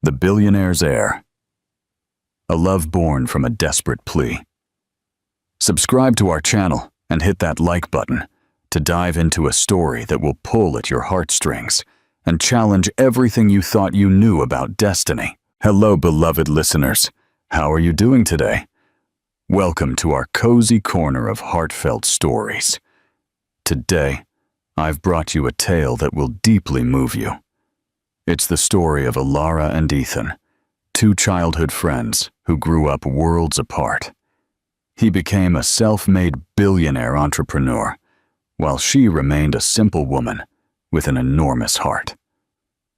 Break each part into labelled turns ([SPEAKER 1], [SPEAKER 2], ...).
[SPEAKER 1] The Billionaire's Heir. A love born from a desperate plea. Subscribe to our channel and hit that like button to dive into a story that will pull at your heartstrings and challenge everything you thought you knew about destiny. Hello, beloved listeners. How are you doing today? Welcome to our cozy corner of heartfelt stories. Today, I've brought you a tale that will deeply move you. It's the story of Alara and Ethan, two childhood friends who grew up worlds apart. He became a self-made billionaire entrepreneur, while she remained a simple woman with an enormous heart.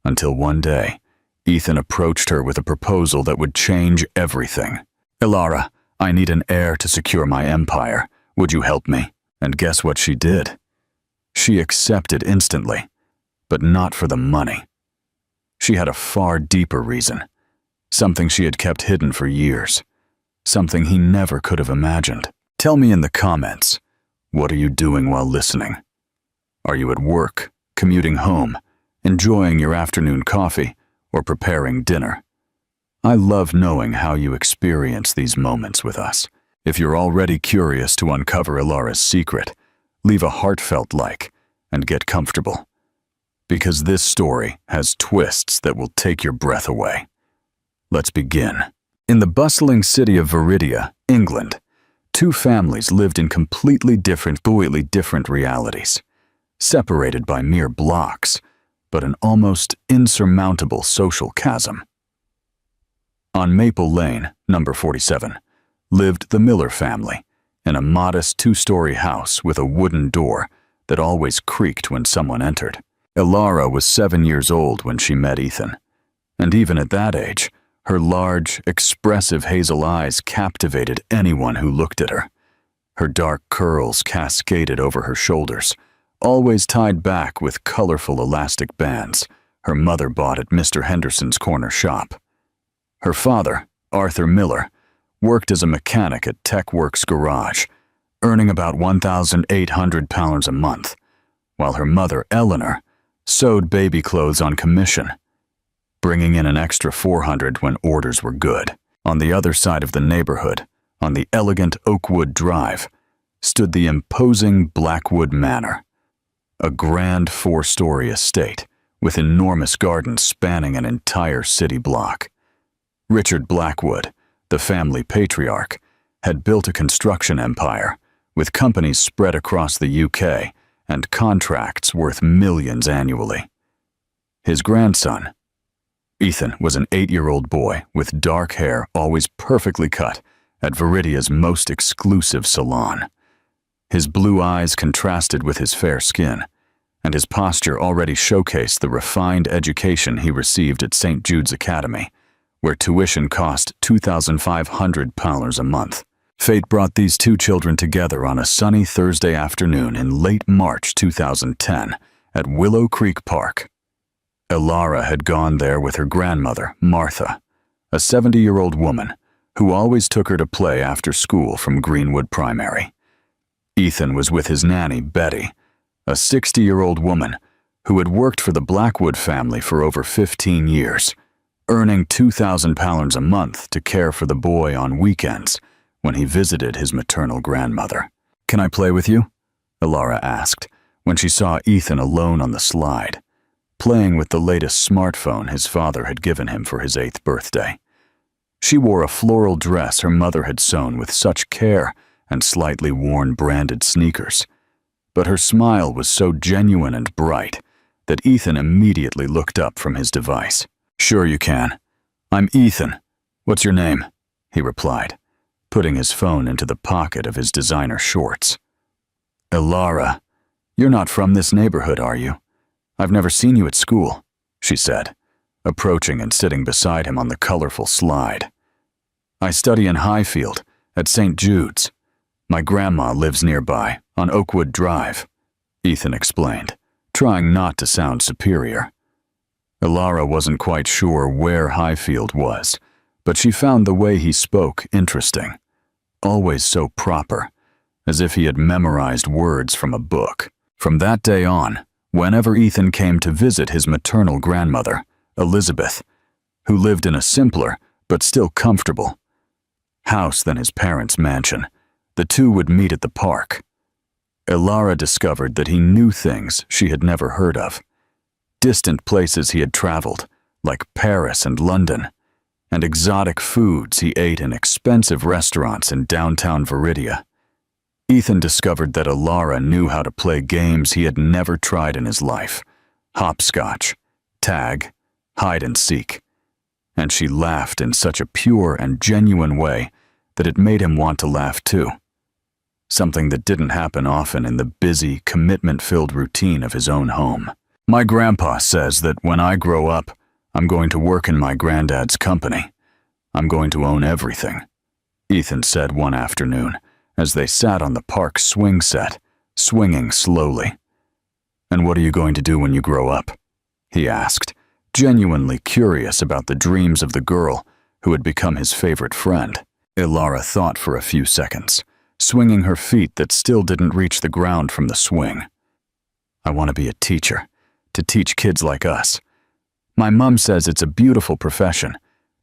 [SPEAKER 1] Until one day, Ethan approached her with a proposal that would change everything. "Alara, I need an heir to secure my empire. Would you help me?" And guess what she did? She accepted instantly, but not for the money. She had a far deeper reason, something she had kept hidden for years, something he never could have imagined. Tell me in the comments, what are you doing while listening? Are you at work, commuting home, enjoying your afternoon coffee, or preparing dinner? I love knowing how you experience these moments with us. If you're already curious to uncover Alara's secret, leave a heartfelt like and get comfortable, because this story has twists that will take your breath away. Let's begin. In the bustling city of Viridia, England, two families lived in completely different realities, separated by mere blocks, but an almost insurmountable social chasm. On Maple Lane, number 47, lived the Miller family, in a modest two-story house with a wooden door that always creaked when someone entered. Alara was 7 years old when she met Ethan, and even at that age, her large, expressive hazel eyes captivated anyone who looked at her. Her dark curls cascaded over her shoulders, always tied back with colorful elastic bands her mother bought at Mr. Henderson's corner shop. Her father, Arthur Miller, worked as a mechanic at TechWorks Garage, earning about £1,800 a month, while her mother, Eleanor, sewed baby clothes on commission, bringing in an extra $400 when orders were good. On the other side of the neighborhood, on the elegant Oakwood Drive, stood the imposing Blackwood Manor, a grand 4-story estate with enormous gardens spanning an entire city block. Richard Blackwood, the family patriarch, had built a construction empire with companies spread across the UK and contracts worth millions annually. His grandson, Ethan, was an 8-year-old boy with dark hair always perfectly cut at Viridia's most exclusive salon. His blue eyes contrasted with his fair skin, and his posture already showcased the refined education he received at St. Jude's Academy, where tuition cost £2,500 a month. Fate brought these two children together on a sunny Thursday afternoon in late March 2010 at Willow Creek Park. Alara had gone there with her grandmother, Martha, a 70-year-old woman who always took her to play after school from Greenwood Primary. Ethan was with his nanny, Betty, a 60-year-old woman who had worked for the Blackwood family for over 15 years, earning £2,000 a month to care for the boy on weekends when he visited his maternal grandmother. "Can I play with you?" Alara asked when she saw Ethan alone on the slide, playing with the latest smartphone his father had given him for his 8th birthday. She wore a floral dress her mother had sewn with such care and slightly worn branded sneakers, but her smile was so genuine and bright that Ethan immediately looked up from his device. "Sure you can. I'm Ethan. What's your name?" he replied, putting his phone into the pocket of his designer shorts. "Alara, you're not from this neighborhood, are you? I've never seen you at school," she said, approaching and sitting beside him on the colorful slide. "I study in Highfield, at St. Jude's. My grandma lives nearby, on Oakwood Drive," Ethan explained, trying not to sound superior. Alara wasn't quite sure where Highfield was, but she found the way he spoke interesting, always so proper, as if he had memorized words from a book. From that day on, whenever Ethan came to visit his maternal grandmother, Elizabeth, who lived in a simpler, but still comfortable, house than his parents' mansion. The two would meet at the park. Ilara discovered that he knew things she had never heard of, distant places he had traveled, like Paris and London, and exotic foods he ate in expensive restaurants in downtown Viridia. Ethan discovered that Ilara knew how to play games he had never tried in his life: hopscotch, tag, hide and seek. And she laughed in such a pure and genuine way that it made him want to laugh too. Something that didn't happen often in the busy, commitment-filled routine of his own home. My grandpa says that when I grow up, I'm going to work in my granddad's company. I'm going to own everything, Ethan said one afternoon as they sat on the park swing set, swinging slowly. And what are you going to do when you grow up? He asked, genuinely curious about the dreams of the girl who had become his favorite friend. Ilara thought for a few seconds, swinging her feet that still didn't reach the ground from the swing. I want to be a teacher, to teach kids like us. My mom says it's a beautiful profession,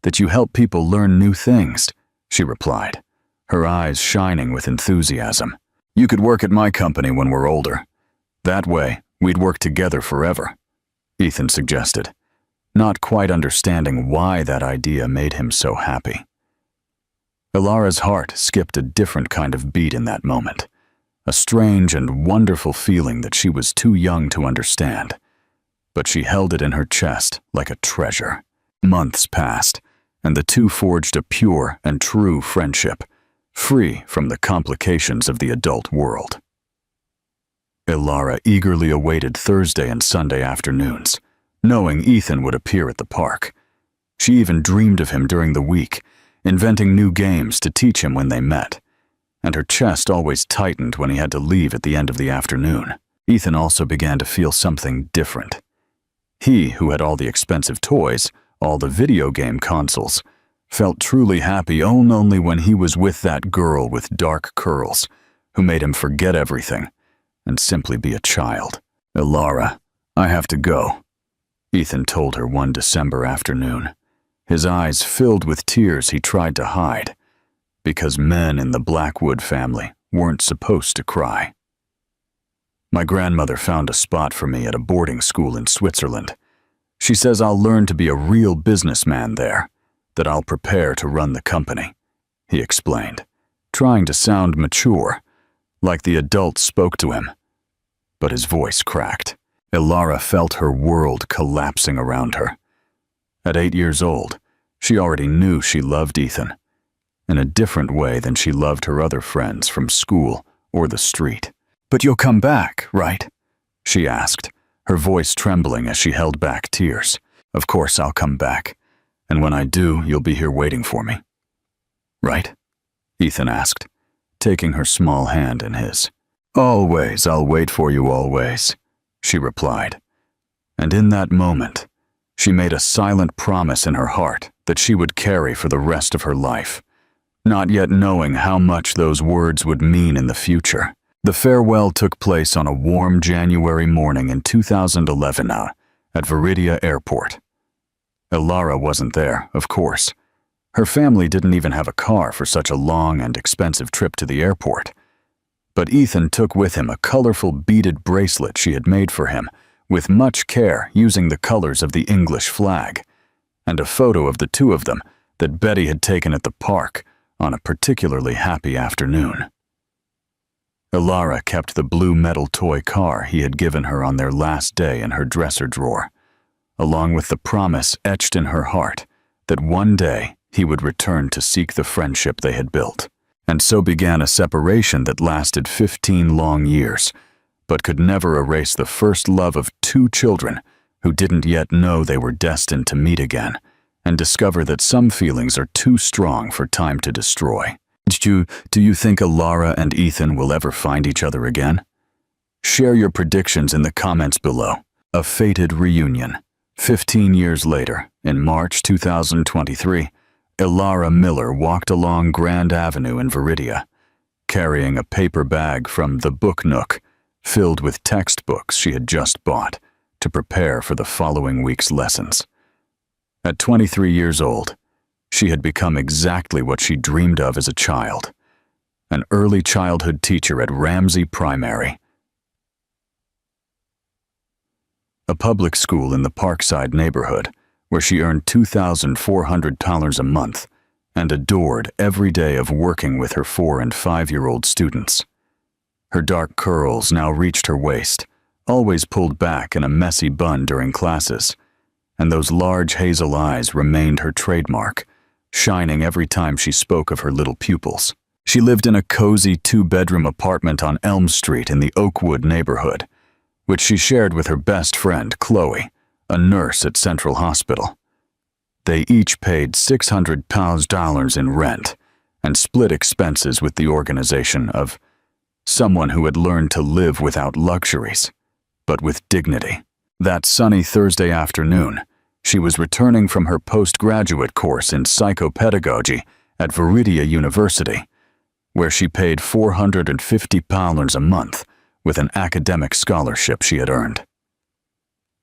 [SPEAKER 1] that you help people learn new things, she replied, her eyes shining with enthusiasm. You could work at my company when we're older. That way, we'd work together forever, Ethan suggested, not quite understanding why that idea made him so happy. Ilara's heart skipped a different kind of beat in that moment, a strange and wonderful feeling that she was too young to understand, but she held it in her chest like a treasure. Months passed, and the two forged a pure and true friendship, free from the complications of the adult world. Ilara eagerly awaited Thursday and Sunday afternoons, knowing Ethan would appear at the park. She even dreamed of him during the week, inventing new games to teach him when they met, and her chest always tightened when he had to leave at the end of the afternoon. Ethan also began to feel something different. He, who had all the expensive toys, all the video game consoles, felt truly happy only when he was with that girl with dark curls, who made him forget everything and simply be a child. Ilara, I have to go, Ethan told her one December afternoon, his eyes filled with tears he tried to hide, because men in the Blackwood family weren't supposed to cry. My grandmother found a spot for me at a boarding school in Switzerland. She says I'll learn to be a real businessman there, that I'll prepare to run the company, he explained, trying to sound mature, like the adults spoke to him. But his voice cracked. Ilara felt her world collapsing around her. At 8 years old, she already knew she loved Ethan, in a different way than she loved her other friends from school or the street. But you'll come back, right? She asked, her voice trembling as she held back tears. Of course I'll come back, and when I do, you'll be here waiting for me. Right? Ethan asked, taking her small hand in his. Always, I'll wait for you always, she replied. And in that moment, she made a silent promise in her heart that she would carry for the rest of her life, not yet knowing how much those words would mean in the future. The farewell took place on a warm January morning in 2011 at Viridia Airport. Ilara wasn't there, of course. Her family didn't even have a car for such a long and expensive trip to the airport. But Ethan took with him a colorful beaded bracelet she had made for him, with much care using the colors of the English flag, and a photo of the two of them that Betty had taken at the park on a particularly happy afternoon. Ilara kept the blue metal toy car he had given her on their last day in her dresser drawer, along with the promise etched in her heart that one day he would return to seek the friendship they had built. And so began a separation that lasted 15 long years, but could never erase the first love of two children who didn't yet know they were destined to meet again, and discover that some feelings are too strong for time to destroy. Do you think Ilara and Ethan will ever find each other again? Share your predictions in the comments below. A fated reunion. 15 years later, in March 2023, Ilara Miller walked along Grand Avenue in Viridia, carrying a paper bag from the Book Nook filled with textbooks she had just bought to prepare for the following week's lessons. At 23 years old, she had become exactly what she dreamed of as a child, an early childhood teacher at Ramsey Primary, a public school in the Parkside neighborhood where she earned $2,400 a month and adored every day of working with her 4- and 5-year-old students. Her dark curls now reached her waist, always pulled back in a messy bun during classes, and those large hazel eyes remained her trademark, shining every time she spoke of her little pupils. She lived in a cozy 2-bedroom apartment on Elm Street in the Oakwood neighborhood, which she shared with her best friend, Chloe, a nurse at Central Hospital. They each paid $600 in rent and split expenses with the organization of someone who had learned to live without luxuries, but with dignity. That sunny Thursday afternoon, she was returning from her postgraduate course in psychopedagogy at Viridia University, where she paid £450 a month with an academic scholarship she had earned.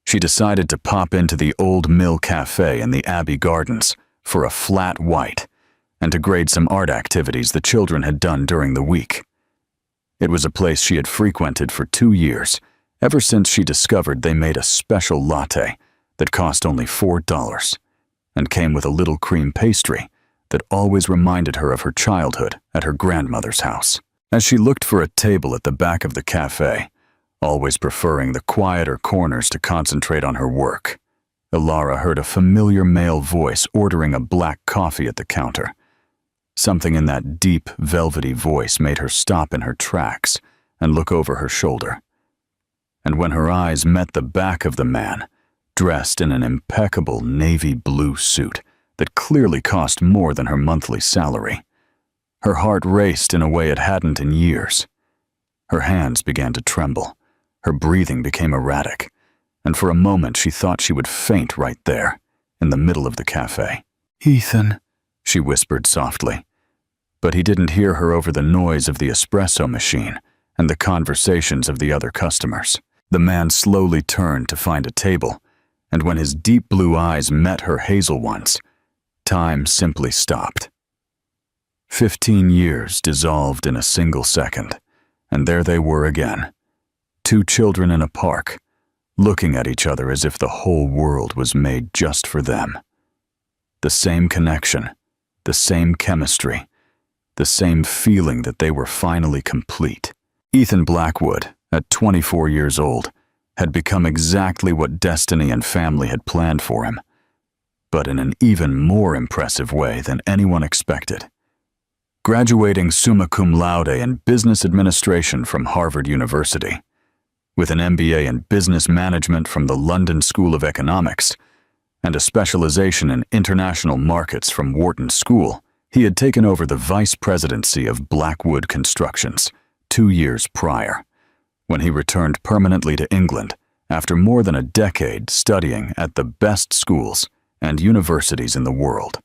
[SPEAKER 1] She decided to pop into the Old Mill Cafe in the Abbey Gardens for a flat white and to grade some art activities the children had done during the week. It was a place she had frequented for 2 years, ever since she discovered they made a special latte that cost only $4 and came with a little cream pastry that always reminded her of her childhood at her grandmother's house. As she looked for a table at the back of the cafe, always preferring the quieter corners to concentrate on her work, Ilara heard a familiar male voice ordering a black coffee at the counter. Something in that deep, velvety voice made her stop in her tracks and look over her shoulder. And when her eyes met the back of the man, dressed in an impeccable navy blue suit that clearly cost more than her monthly salary, her heart raced in a way it hadn't in years. Her hands began to tremble. Her breathing became erratic, and for a moment she thought she would faint right there, in the middle of the cafe. "Ethan," she whispered softly. But he didn't hear her over the noise of the espresso machine and the conversations of the other customers. The man slowly turned to find a table, and when his deep blue eyes met her hazel ones, time simply stopped. 15 years dissolved in a single second, and there they were again. 2 children in a park, looking at each other as if the whole world was made just for them. The same connection, the same chemistry, the same feeling that they were finally complete. Ethan Blackwood, at 24 years old, had become exactly what destiny and family had planned for him, but in an even more impressive way than anyone expected. Graduating summa cum laude in business administration from Harvard University, with an MBA in business management from the London School of Economics, and a specialization in international markets from Wharton School, he had taken over the vice presidency of Blackwood Constructions 2 years prior, when he returned permanently to England after more than a decade studying at the best schools and universities in the world.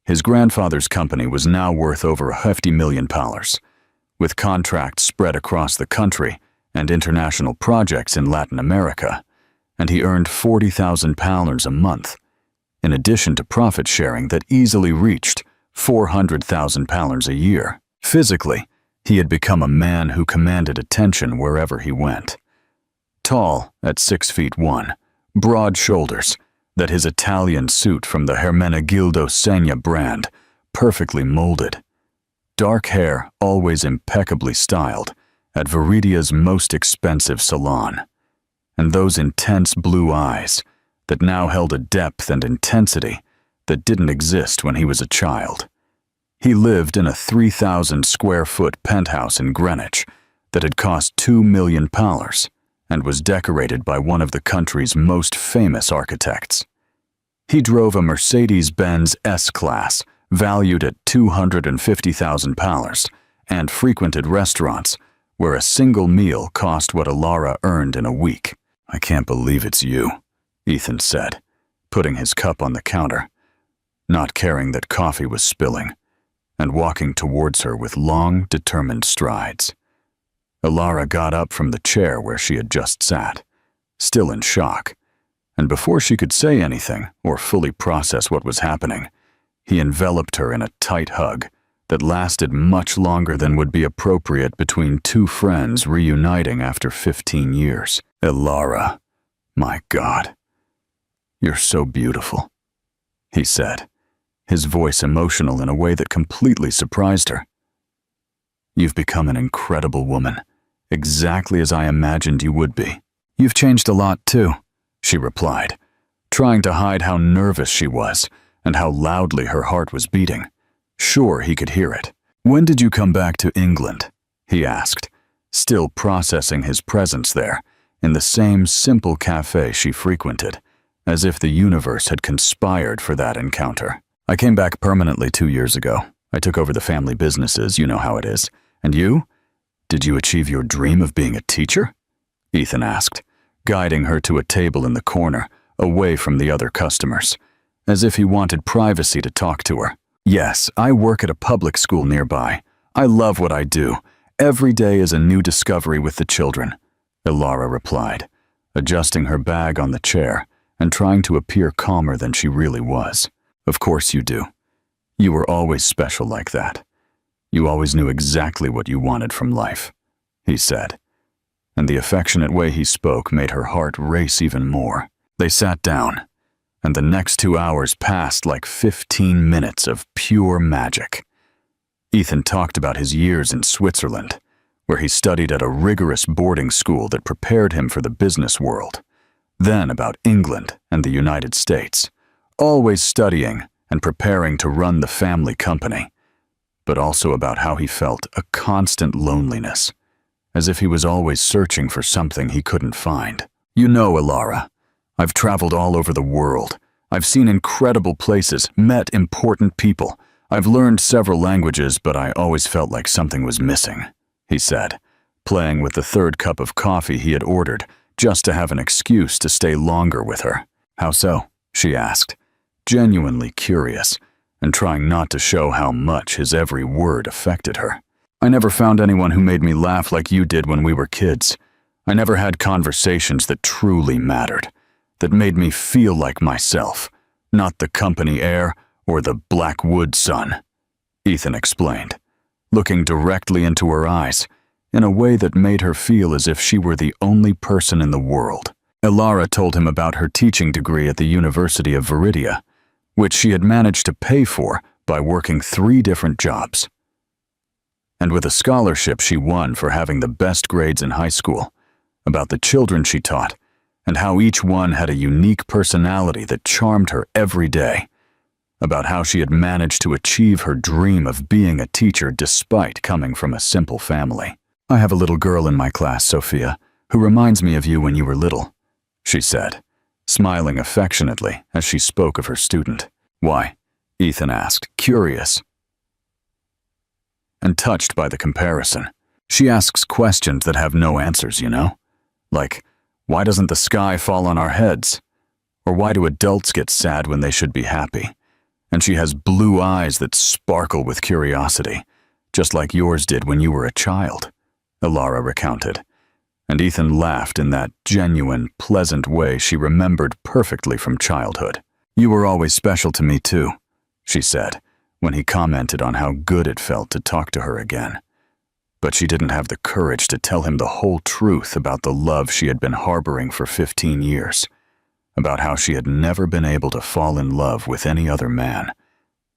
[SPEAKER 1] His grandfather's company was now worth over a hefty £1 million, with contracts spread across the country and international projects in Latin America, and he earned £40,000 a month, in addition to profit sharing that easily reached £400,000 a year. Physically, he had become a man who commanded attention wherever he went. Tall at 6'1", broad shoulders, that his Italian suit from the Hermenegildo Segna brand perfectly molded. Dark hair always impeccably styled at Viridia's most expensive salon, and those intense blue eyes that now held a depth and intensity that didn't exist when he was a child. He lived in a 3,000-square-foot penthouse in Greenwich that had cost £2 million and was decorated by one of the country's most famous architects. He drove a Mercedes-Benz S-Class valued at £250,000 and frequented restaurants where a single meal cost what Ilara earned in a week. "I can't believe it's you," Ethan said, putting his cup on the counter, not caring that coffee was spilling, and walking towards her with long, determined strides. Ilara got up from the chair where she had just sat, still in shock, and before she could say anything or fully process what was happening, he enveloped her in a tight hug that lasted much longer than would be appropriate between two friends reuniting after 15 years. Elara, my God, you're so beautiful, he said, his voice emotional in a way that completely surprised her. You've become an incredible woman, exactly as I imagined you would be. You've changed a lot too, she replied, trying to hide how nervous she was and how loudly her heart was beating. Sure, he could hear it. When did you come back to England? He asked, still processing his presence there, in the same simple cafe she frequented, as if the universe had conspired for that encounter. I came back permanently 2 years ago. I took over the family businesses, you know how it is. And you? Did you achieve your dream of being a teacher? Ethan asked, guiding her to a table in the corner, away from the other customers, as if he wanted privacy to talk to her. Yes, I work at a public school nearby. I love what I do. Every day is a new discovery with the children, Elara replied, adjusting her bag on the chair and trying to appear calmer than she really was. Of course you do. You were always special like that. You always knew exactly what you wanted from life, he said, and the affectionate way he spoke made her heart race even more. They sat down, and the next 2 hours passed like 15 minutes of pure magic. Ethan talked about his years in Switzerland, where he studied at a rigorous boarding school that prepared him for the business world. Then about England and the United States, always studying and preparing to run the family company, but also about how he felt a constant loneliness, as if he was always searching for something he couldn't find. You know, Elara, I've traveled all over the world. I've seen incredible places, met important people. I've learned several languages, but I always felt like something was missing, he said, playing with the third cup of coffee he had ordered, just to have an excuse to stay longer with her. How so? She asked, genuinely curious, and trying not to show how much his every word affected her. I never found anyone who made me laugh like you did when we were kids. I never had conversations that truly mattered, that made me feel like myself, not the company heir or the Blackwood son, Ethan explained, looking directly into her eyes in a way that made her feel as if she were the only person in the world. Elara told him about her teaching degree at the University of Viridia, which she had managed to pay for by working 3 different jobs. And with a scholarship she won for having the best grades in high school, about the children she taught, and how each one had a unique personality that charmed her every day, about how she had managed to achieve her dream of being a teacher despite coming from a simple family. I have a little girl in my class, Sophia, who reminds me of you when you were little, she said, smiling affectionately as she spoke of her student. Why? Ethan asked, curious and touched by the comparison. She asks questions that have no answers, you know? Like, why doesn't the sky fall on our heads? Or why do adults get sad when they should be happy? And she has blue eyes that sparkle with curiosity, just like yours did when you were a child, Elara recounted. And Ethan laughed in that genuine, pleasant way she remembered perfectly from childhood. You were always special to me too, she said, when he commented on how good it felt to talk to her again. But she didn't have the courage to tell him the whole truth about the love she had been harboring for 15 years, about how she had never been able to fall in love with any other man,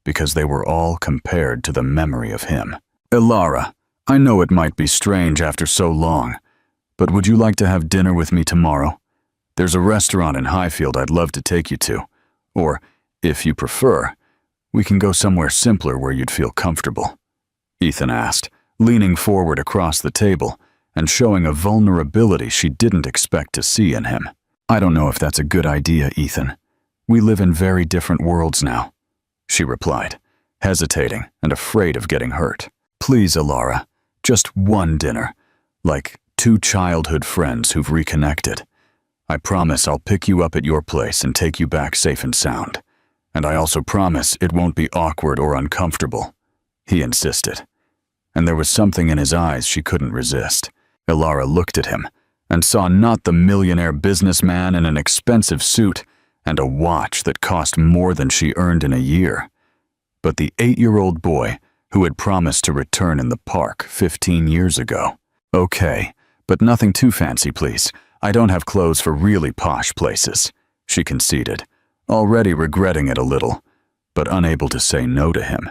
[SPEAKER 1] because they were all compared to the memory of him. Elara, I know it might be strange after so long, but would you like to have dinner with me tomorrow? There's a restaurant in Highfield I'd love to take you to. Or, if you prefer, we can go somewhere simpler where you'd feel comfortable, Ethan asked, leaning forward across the table and showing a vulnerability she didn't expect to see in him. I don't know if that's a good idea, Ethan. We live in very different worlds now, she replied, hesitating and afraid of getting hurt. Please, Elara, just one dinner, like 2 childhood friends who've reconnected. I promise I'll pick you up at your place and take you back safe and sound. And I also promise it won't be awkward or uncomfortable, he insisted. And there was something in his eyes she couldn't resist. Elara looked at him, and saw not the millionaire businessman in an expensive suit and a watch that cost more than she earned in a year, but the 8-year-old boy who had promised to return in the park 15 years ago. "Okay, but nothing too fancy, please. I don't have clothes for really posh places," she conceded, already regretting it a little, but unable to say no to him.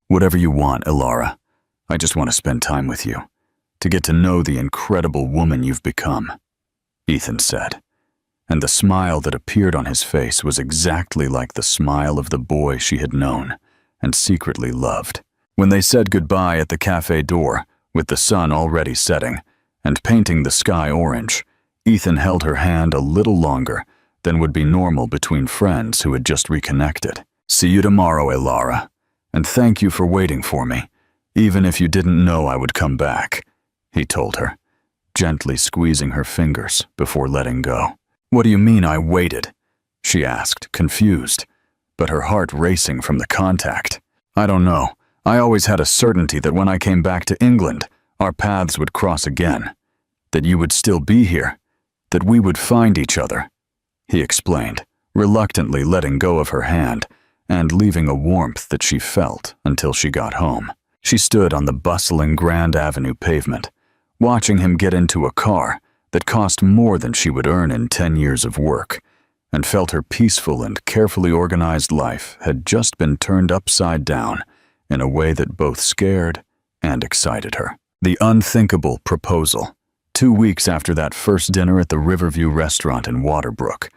[SPEAKER 1] "Whatever you want, Elara. I just want to spend time with you, to get to know the incredible woman you've become," Ethan said, and the smile that appeared on his face was exactly like the smile of the boy she had known and secretly loved. When they said goodbye at the cafe door, with the sun already setting and painting the sky orange, Ethan held her hand a little longer than would be normal between friends who had just reconnected. "See you tomorrow, Elara, and thank you for waiting for me, even if you didn't know I would come back," he told her, gently squeezing her fingers before letting go. "What do you mean I waited?" she asked, confused, but her heart racing from the contact. "I don't know. I always had a certainty that when I came back to England, our paths would cross again, that you would still be here, that we would find each other," he explained, reluctantly letting go of her hand and leaving a warmth that she felt until she got home. She stood on the bustling Grand Avenue pavement, watching him get into a car that cost more than she would earn in 10 years of work, and felt her peaceful and carefully organized life had just been turned upside down in a way that both scared and excited her. The unthinkable proposal, 2 weeks after that first dinner at the Riverview restaurant in Waterbrook,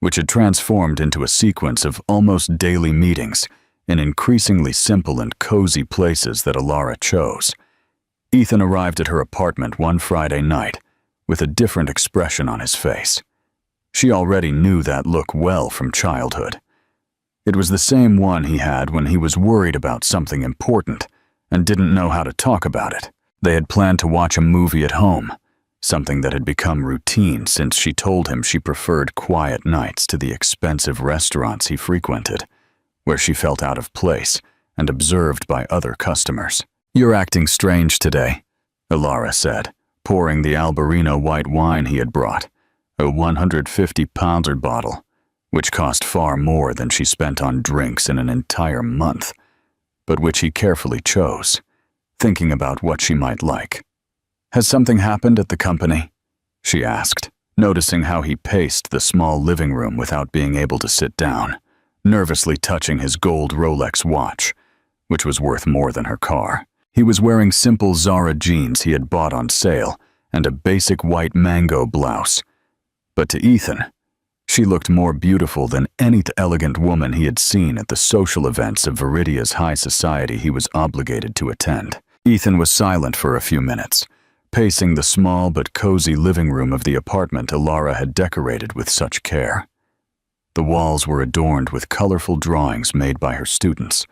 [SPEAKER 1] which had transformed into a sequence of almost daily meetings in increasingly simple and cozy places that Elara chose. Ethan arrived at her apartment one Friday night with a different expression on his face. She already knew that look well from childhood. It was the same one he had when he was worried about something important and didn't know how to talk about it. They had planned to watch a movie at home, something that had become routine since she told him she preferred quiet nights to the expensive restaurants he frequented, where she felt out of place and observed by other customers. "You're acting strange today," Elara said, pouring the Albarino white wine he had brought, a 150-pounder bottle, which cost far more than she spent on drinks in an entire month, but which he carefully chose, thinking about what she might like. "Has something happened at the company?" she asked, noticing how he paced the small living room without being able to sit down, nervously touching his gold Rolex watch, which was worth more than her car. He was wearing simple Zara jeans he had bought on sale and a basic white mango blouse. But to Ethan, she looked more beautiful than any elegant woman he had seen at the social events of Viridia's high society he was obligated to attend. Ethan was silent for a few minutes, pacing the small but cozy living room of the apartment Elara had decorated with such care. The walls were adorned with colorful drawings made by her students,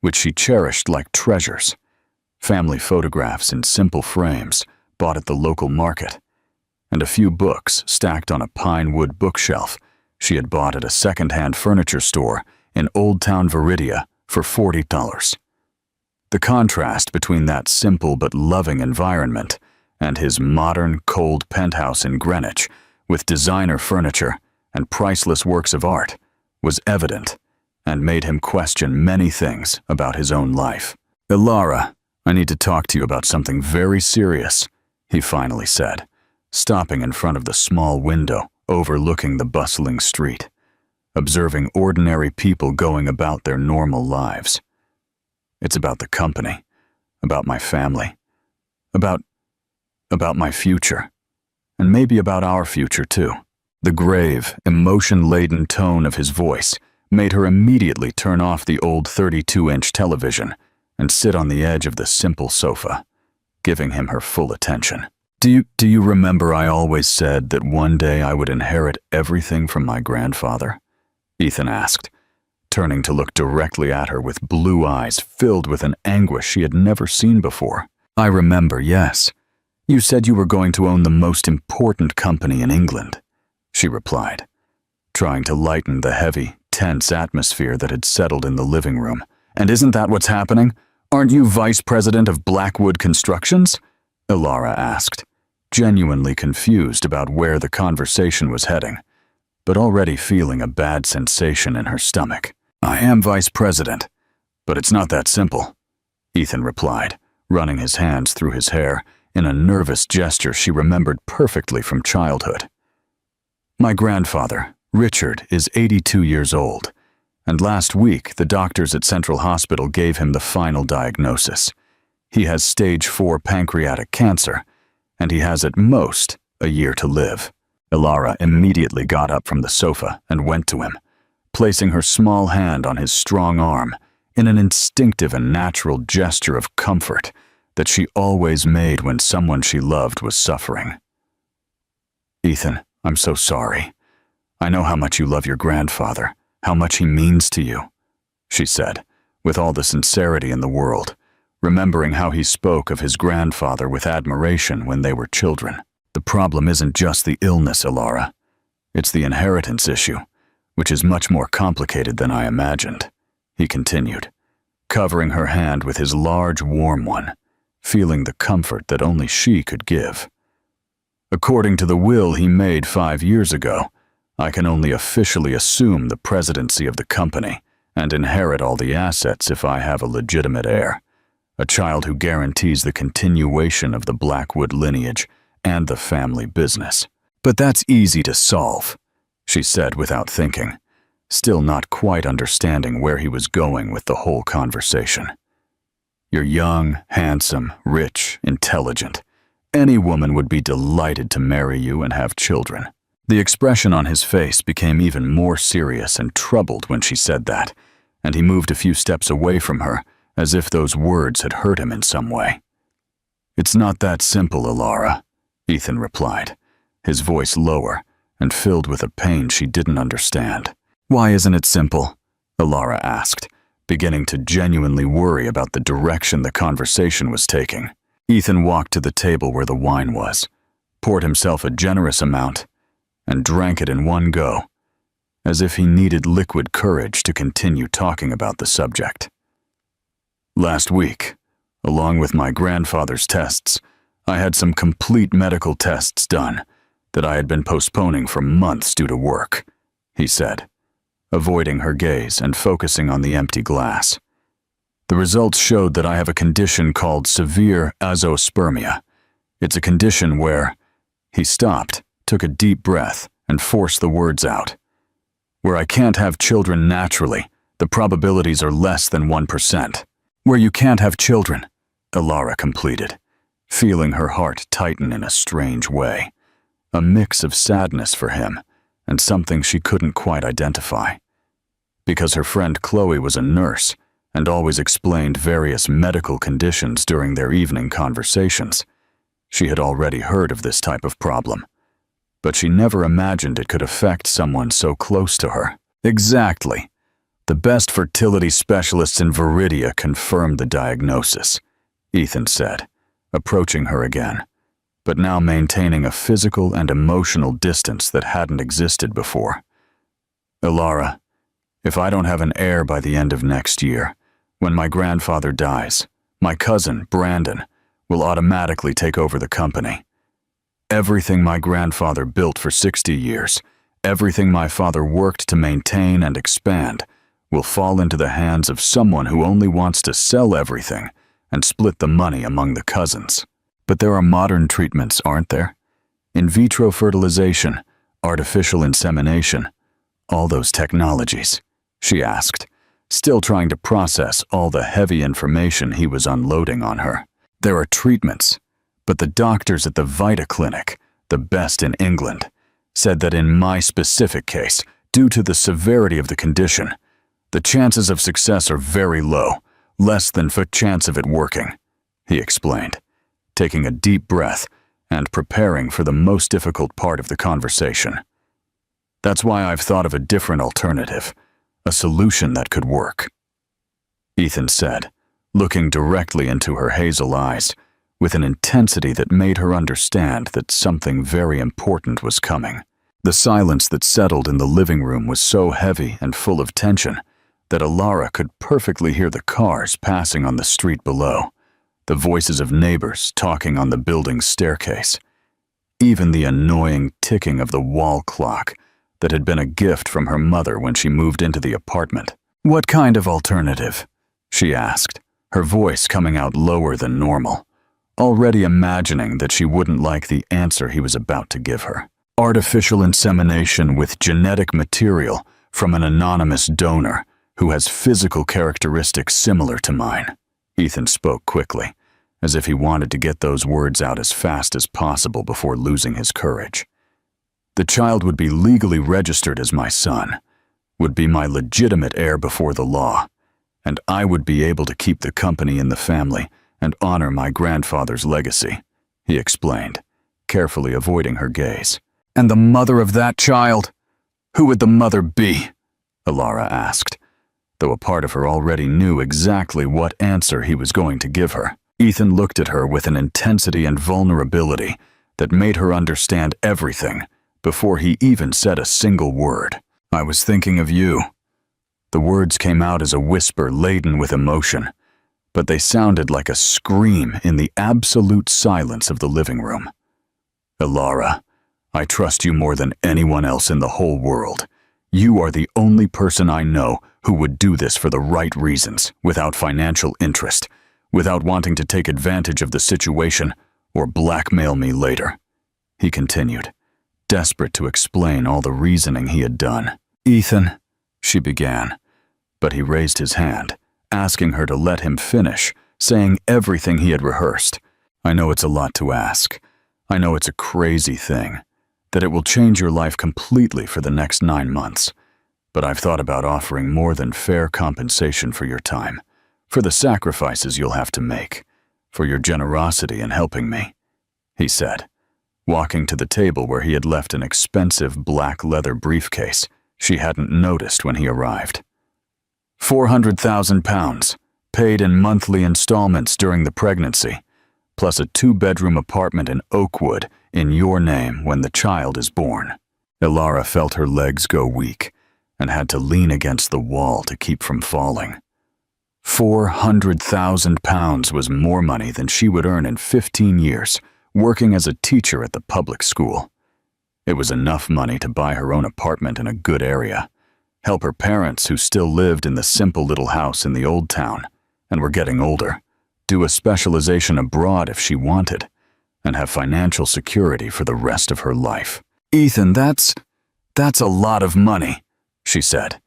[SPEAKER 1] which she cherished like treasures, family photographs in simple frames bought at the local market, and a few books stacked on a pine wood bookshelf she had bought at a second-hand furniture store in Old Town Viridia for $40. The contrast between that simple but loving environment and his modern, cold penthouse in Greenwich with designer furniture and priceless works of art was evident and made him question many things about his own life. "Elara, I need to talk to you about something very serious," he finally said, stopping in front of the small window overlooking the bustling street, observing ordinary people going about their normal lives. "It's about the company, about my family, about my future, and maybe about our future too." The grave, emotion-laden tone of his voice made her immediately turn off the old 32-inch television and sit on the edge of the simple sofa, giving him her full attention. Do you remember I always said that one day I would inherit everything from my grandfather?" Ethan asked, turning to look directly at her with blue eyes filled with an anguish she had never seen before. "I remember, yes. You said you were going to own the most important company in England," she replied, trying to lighten the heavy, tense atmosphere that had settled in the living room. "And isn't that what's happening? Aren't you vice president of Blackwood Constructions?" Elara asked, genuinely confused about where the conversation was heading, but already feeling a bad sensation in her stomach. "I am vice president, but it's not that simple," Ethan replied, running his hands through his hair in a nervous gesture she remembered perfectly from childhood. "My grandfather, Richard, is 82 years old, and last week the doctors at Central Hospital gave him the final diagnosis. He has stage 4 pancreatic cancer, and he has at most a year to live." Ilara immediately got up from the sofa and went to him, placing her small hand on his strong arm in an instinctive and natural gesture of comfort that she always made when someone she loved was suffering. "Ethan, I'm so sorry. I know how much you love your grandfather, how much he means to you," she said, with all the sincerity in the world, remembering how he spoke of his grandfather with admiration when they were children. "The problem isn't just the illness, Ilara. It's the inheritance issue, which is much more complicated than I imagined," he continued, covering her hand with his large, warm one, feeling the comfort that only she could give. "According to the will he made 5 years ago, I can only officially assume the presidency of the company and inherit all the assets if I have a legitimate heir, a child who guarantees the continuation of the Blackwood lineage and the family business. But that's easy to solve," she said without thinking, still not quite understanding where he was going with the whole conversation. "You're young, handsome, rich, intelligent. Any woman would be delighted to marry you and have children." The expression on his face became even more serious and troubled when she said that, and he moved a few steps away from her, as if those words had hurt him in some way. "It's not that simple, Ilara," Ethan replied, his voice lower and filled with a pain she didn't understand. "Why isn't it simple?" Ilara asked, beginning to genuinely worry about the direction the conversation was taking. Ethan walked to the table where the wine was, poured himself a generous amount, and drank it in one go, as if he needed liquid courage to continue talking about the subject. "Last week, along with my grandfather's tests, I had some complete medical tests done that I had been postponing for months due to work," he said, avoiding her gaze and focusing on the empty glass. "The results showed that I have a condition called severe azoospermia. It's a condition where—" He stopped, took a deep breath, and forced the words out. "Where I can't have children naturally, the probabilities are less than 1%. "Where you can't have children," Ilara completed, feeling her heart tighten in a strange way, a mix of sadness for him and something she couldn't quite identify. Because her friend Chloe was a nurse and always explained various medical conditions during their evening conversations, she had already heard of this type of problem, but she never imagined it could affect someone so close to her. "Exactly. The best fertility specialists in Viridia confirmed the diagnosis," Ethan said, approaching her again, but now maintaining a physical and emotional distance that hadn't existed before. "Ilara, if I don't have an heir by the end of next year, when my grandfather dies, my cousin, Brandon, will automatically take over the company. Everything my grandfather built for 60 years, everything my father worked to maintain and expand, will fall into the hands of someone who only wants to sell everything and split the money among the cousins." "But there are modern treatments, aren't there? In vitro fertilization, artificial insemination, all those technologies," she asked, still trying to process all the heavy information he was unloading on her. "There are treatments, but the doctors at the Vita Clinic, the best in England, said that in my specific case, due to the severity of the condition, the chances of success are very low, less than a chance of it working," he explained, taking a deep breath and preparing for the most difficult part of the conversation. "That's why I've thought of a different alternative, a solution that could work," Ethan said, looking directly into her hazel eyes, with an intensity that made her understand that something very important was coming. The silence that settled in the living room was so heavy and full of tension that Ilara could perfectly hear the cars passing on the street below, the voices of neighbors talking on the building's staircase, even the annoying ticking of the wall clock that had been a gift from her mother when she moved into the apartment. "What kind of alternative?" she asked, her voice coming out lower than normal, already imagining that she wouldn't like the answer he was about to give her. "Artificial insemination with genetic material from an anonymous donor who has physical characteristics similar to mine," Ethan spoke quickly, as if he wanted to get those words out as fast as possible before losing his courage. "The child would be legally registered as my son, would be my legitimate heir before the law, and I would be able to keep the company in the family and honor my grandfather's legacy," he explained, carefully avoiding her gaze. "And the mother of that child? Who would the mother be?" Elara asked, though a part of her already knew exactly what answer he was going to give her. Ethan looked at her with an intensity and vulnerability that made her understand everything before he even said a single word. "I was thinking of you." The words came out as a whisper laden with emotion, but they sounded like a scream in the absolute silence of the living room. "Elara, I trust you more than anyone else in the whole world. You are the only person I know who would do this for the right reasons, without financial interest, without wanting to take advantage of the situation or blackmail me later," he continued, desperate to explain all the reasoning he had done. "Ethan," she began, but he raised his hand, asking her to let him finish, saying everything he had rehearsed. "I know it's a lot to ask. I know it's a crazy thing, that it will change your life completely for the next 9 months. But I've thought about offering more than fair compensation for your time, for the sacrifices you'll have to make, for your generosity in helping me," he said, walking to the table where he had left an expensive black leather briefcase she hadn't noticed when he arrived. £400,000, paid in monthly installments during the pregnancy, plus a 2-bedroom apartment in Oakwood in your name when the child is born. Elara felt her legs go weak and had to lean against the wall to keep from falling. £400,000 was more money than she would earn in 15 years, working as a teacher at the public school. It was enough money to buy her own apartment in a good area, help her parents who still lived in the simple little house in the old town and were getting older, do a specialization abroad if she wanted, and have financial security for the rest of her life. "Ethan, that's a lot of money," she said,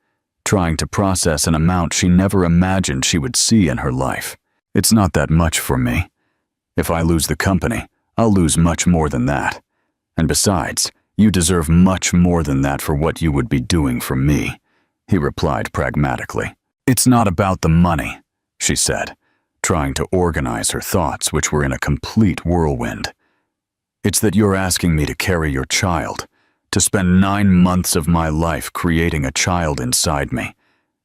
[SPEAKER 1] trying to process an amount she never imagined she would see in her life. "It's not that much for me. If I lose the company, I'll lose much more than that. And besides, you deserve much more than that for what you would be doing for me," he replied pragmatically. "It's not about the money," she said, trying to organize her thoughts, which were in a complete whirlwind. "It's that you're asking me to carry your child, to spend 9 months of my life creating a child inside me,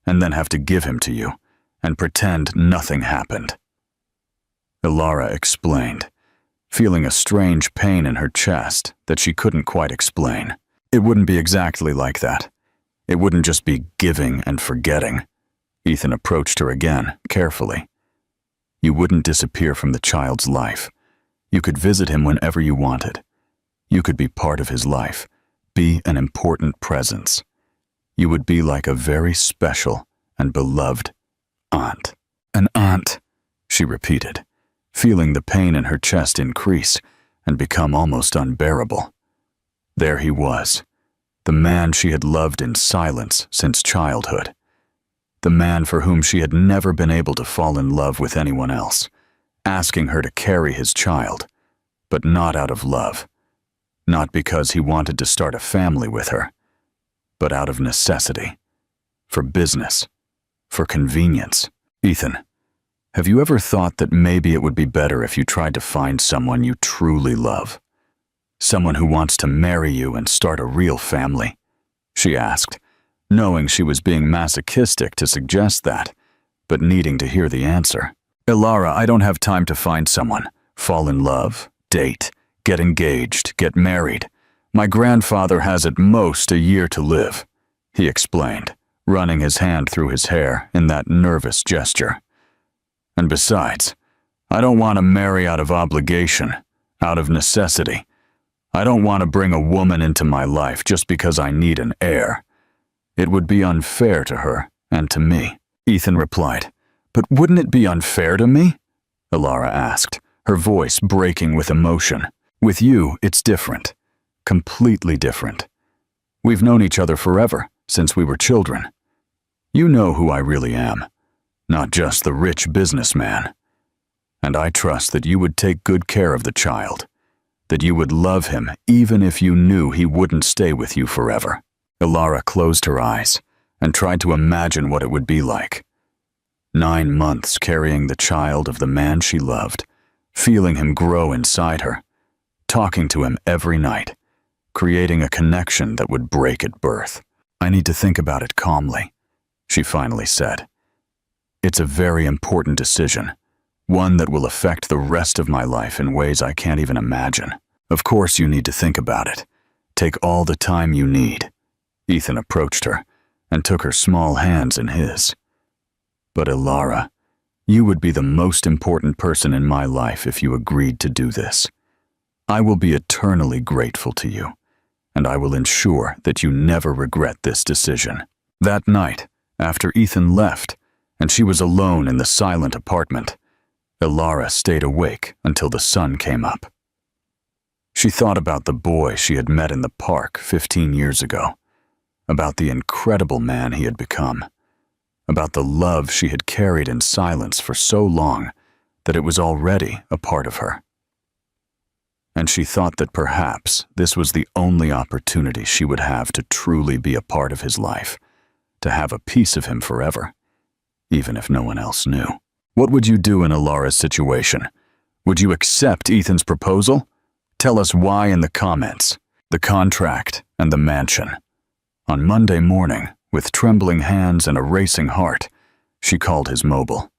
[SPEAKER 1] and then have to give him to you, and pretend nothing happened." Elara explained, feeling a strange pain in her chest that she couldn't quite explain. "It wouldn't be exactly like that. It wouldn't just be giving and forgetting." Ethan approached her again, carefully. "You wouldn't disappear from the child's life. You could visit him whenever you wanted. You could be part of his life, be an important presence. You would be like a very special and beloved aunt." "An aunt," she repeated, feeling the pain in her chest increase and become almost unbearable. There he was, the man she had loved in silence since childhood, the man for whom she had never been able to fall in love with anyone else, asking her to carry his child, but not out of love, not because he wanted to start a family with her, but out of necessity, for business, for convenience. "Ethan, have you ever thought that maybe it would be better if you tried to find someone you truly love? Someone who wants to marry you and start a real family?" she asked, knowing she was being masochistic to suggest that, but needing to hear the answer. "Elara, I don't have time to find someone, fall in love, date, get engaged, get married. My grandfather has at most a year to live," he explained, running his hand through his hair in that nervous gesture. "And besides, I don't want to marry out of obligation, out of necessity. I don't want to bring a woman into my life just because I need an heir. It would be unfair to her and to me, Ethan replied. But wouldn't it be unfair to me? Elara asked, her voice breaking with emotion. With you, it's different. Completely different. We've known each other forever, since we were children. You know who I really am, not just the rich businessman. And I trust that you would take good care of the child, that you would love him even if you knew he wouldn't stay with you forever. Elara closed her eyes and tried to imagine what it would be like. 9 months carrying the child of the man she loved, feeling him grow inside her, talking to him every night, creating a connection that would break at birth. I need to think about it calmly, she finally said. It's a very important decision, one that will affect the rest of my life in ways I can't even imagine. Of course you need to think about it. Take all the time you need. Ethan approached her and took her small hands in his. But Elara, you would be the most important person in my life if you agreed to do this. I will be eternally grateful to you, and I will ensure that you never regret this decision. That night, after Ethan left, and she was alone in the silent apartment, Elara stayed awake until the sun came up. She thought about the boy she had met in the park 15 years ago, about the incredible man he had become, about the love she had carried in silence for so long that it was already a part of her. And she thought that perhaps this was the only opportunity she would have to truly be a part of his life, to have a piece of him forever, even if no one else knew. What would you do in Elara's situation? Would you accept Ethan's proposal? Tell us why in the comments. The contract and the mansion. On Monday morning, with trembling hands and a racing heart, she called his mobile.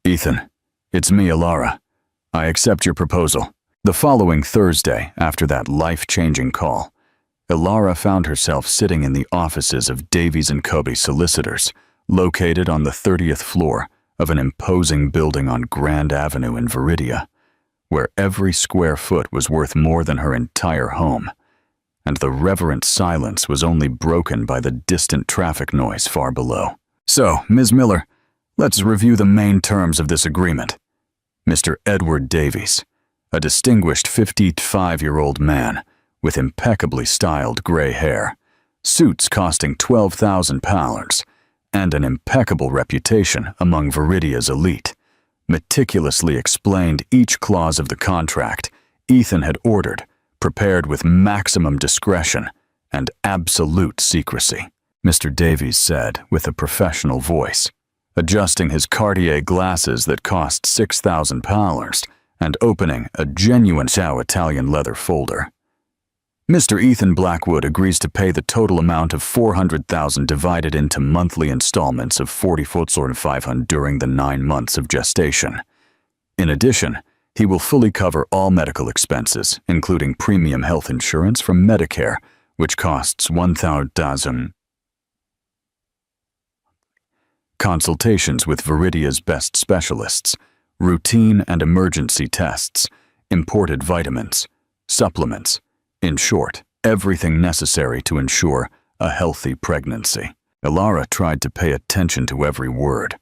[SPEAKER 1] Ethan, it's me, Elara. I accept your proposal. The following Thursday, after that life-changing call, Elara found herself sitting in the offices of Davies & Cobey Solicitors, located on the 30th floor of an imposing building on Grand Avenue in Viridia, where every square foot was worth more than her entire home, and the reverent silence was only broken by the distant traffic noise far below. So, Ms. Miller, let's review the main terms of this agreement. Mr. Edward Davies, a distinguished 55-year-old man with impeccably styled gray hair, suits costing £12,000, and an impeccable reputation among Viridia's elite, meticulously explained each clause of the contract Ethan had ordered, prepared with maximum discretion and absolute secrecy, Mr. Davies said with a professional voice, adjusting his Cartier glasses that cost £6,000 and opening a genuine Italian leather folder. Mr. Ethan Blackwood agrees to pay the total amount of $400,000 divided into monthly installments of $44,500 during the 9 months of gestation. In addition, he will fully cover all medical expenses, including premium health insurance from Medicare, which costs $1,000. Consultations with Viridia's best specialists, routine and emergency tests, imported vitamins, supplements, in short, everything necessary to ensure a healthy pregnancy. Elara tried to pay attention to every word,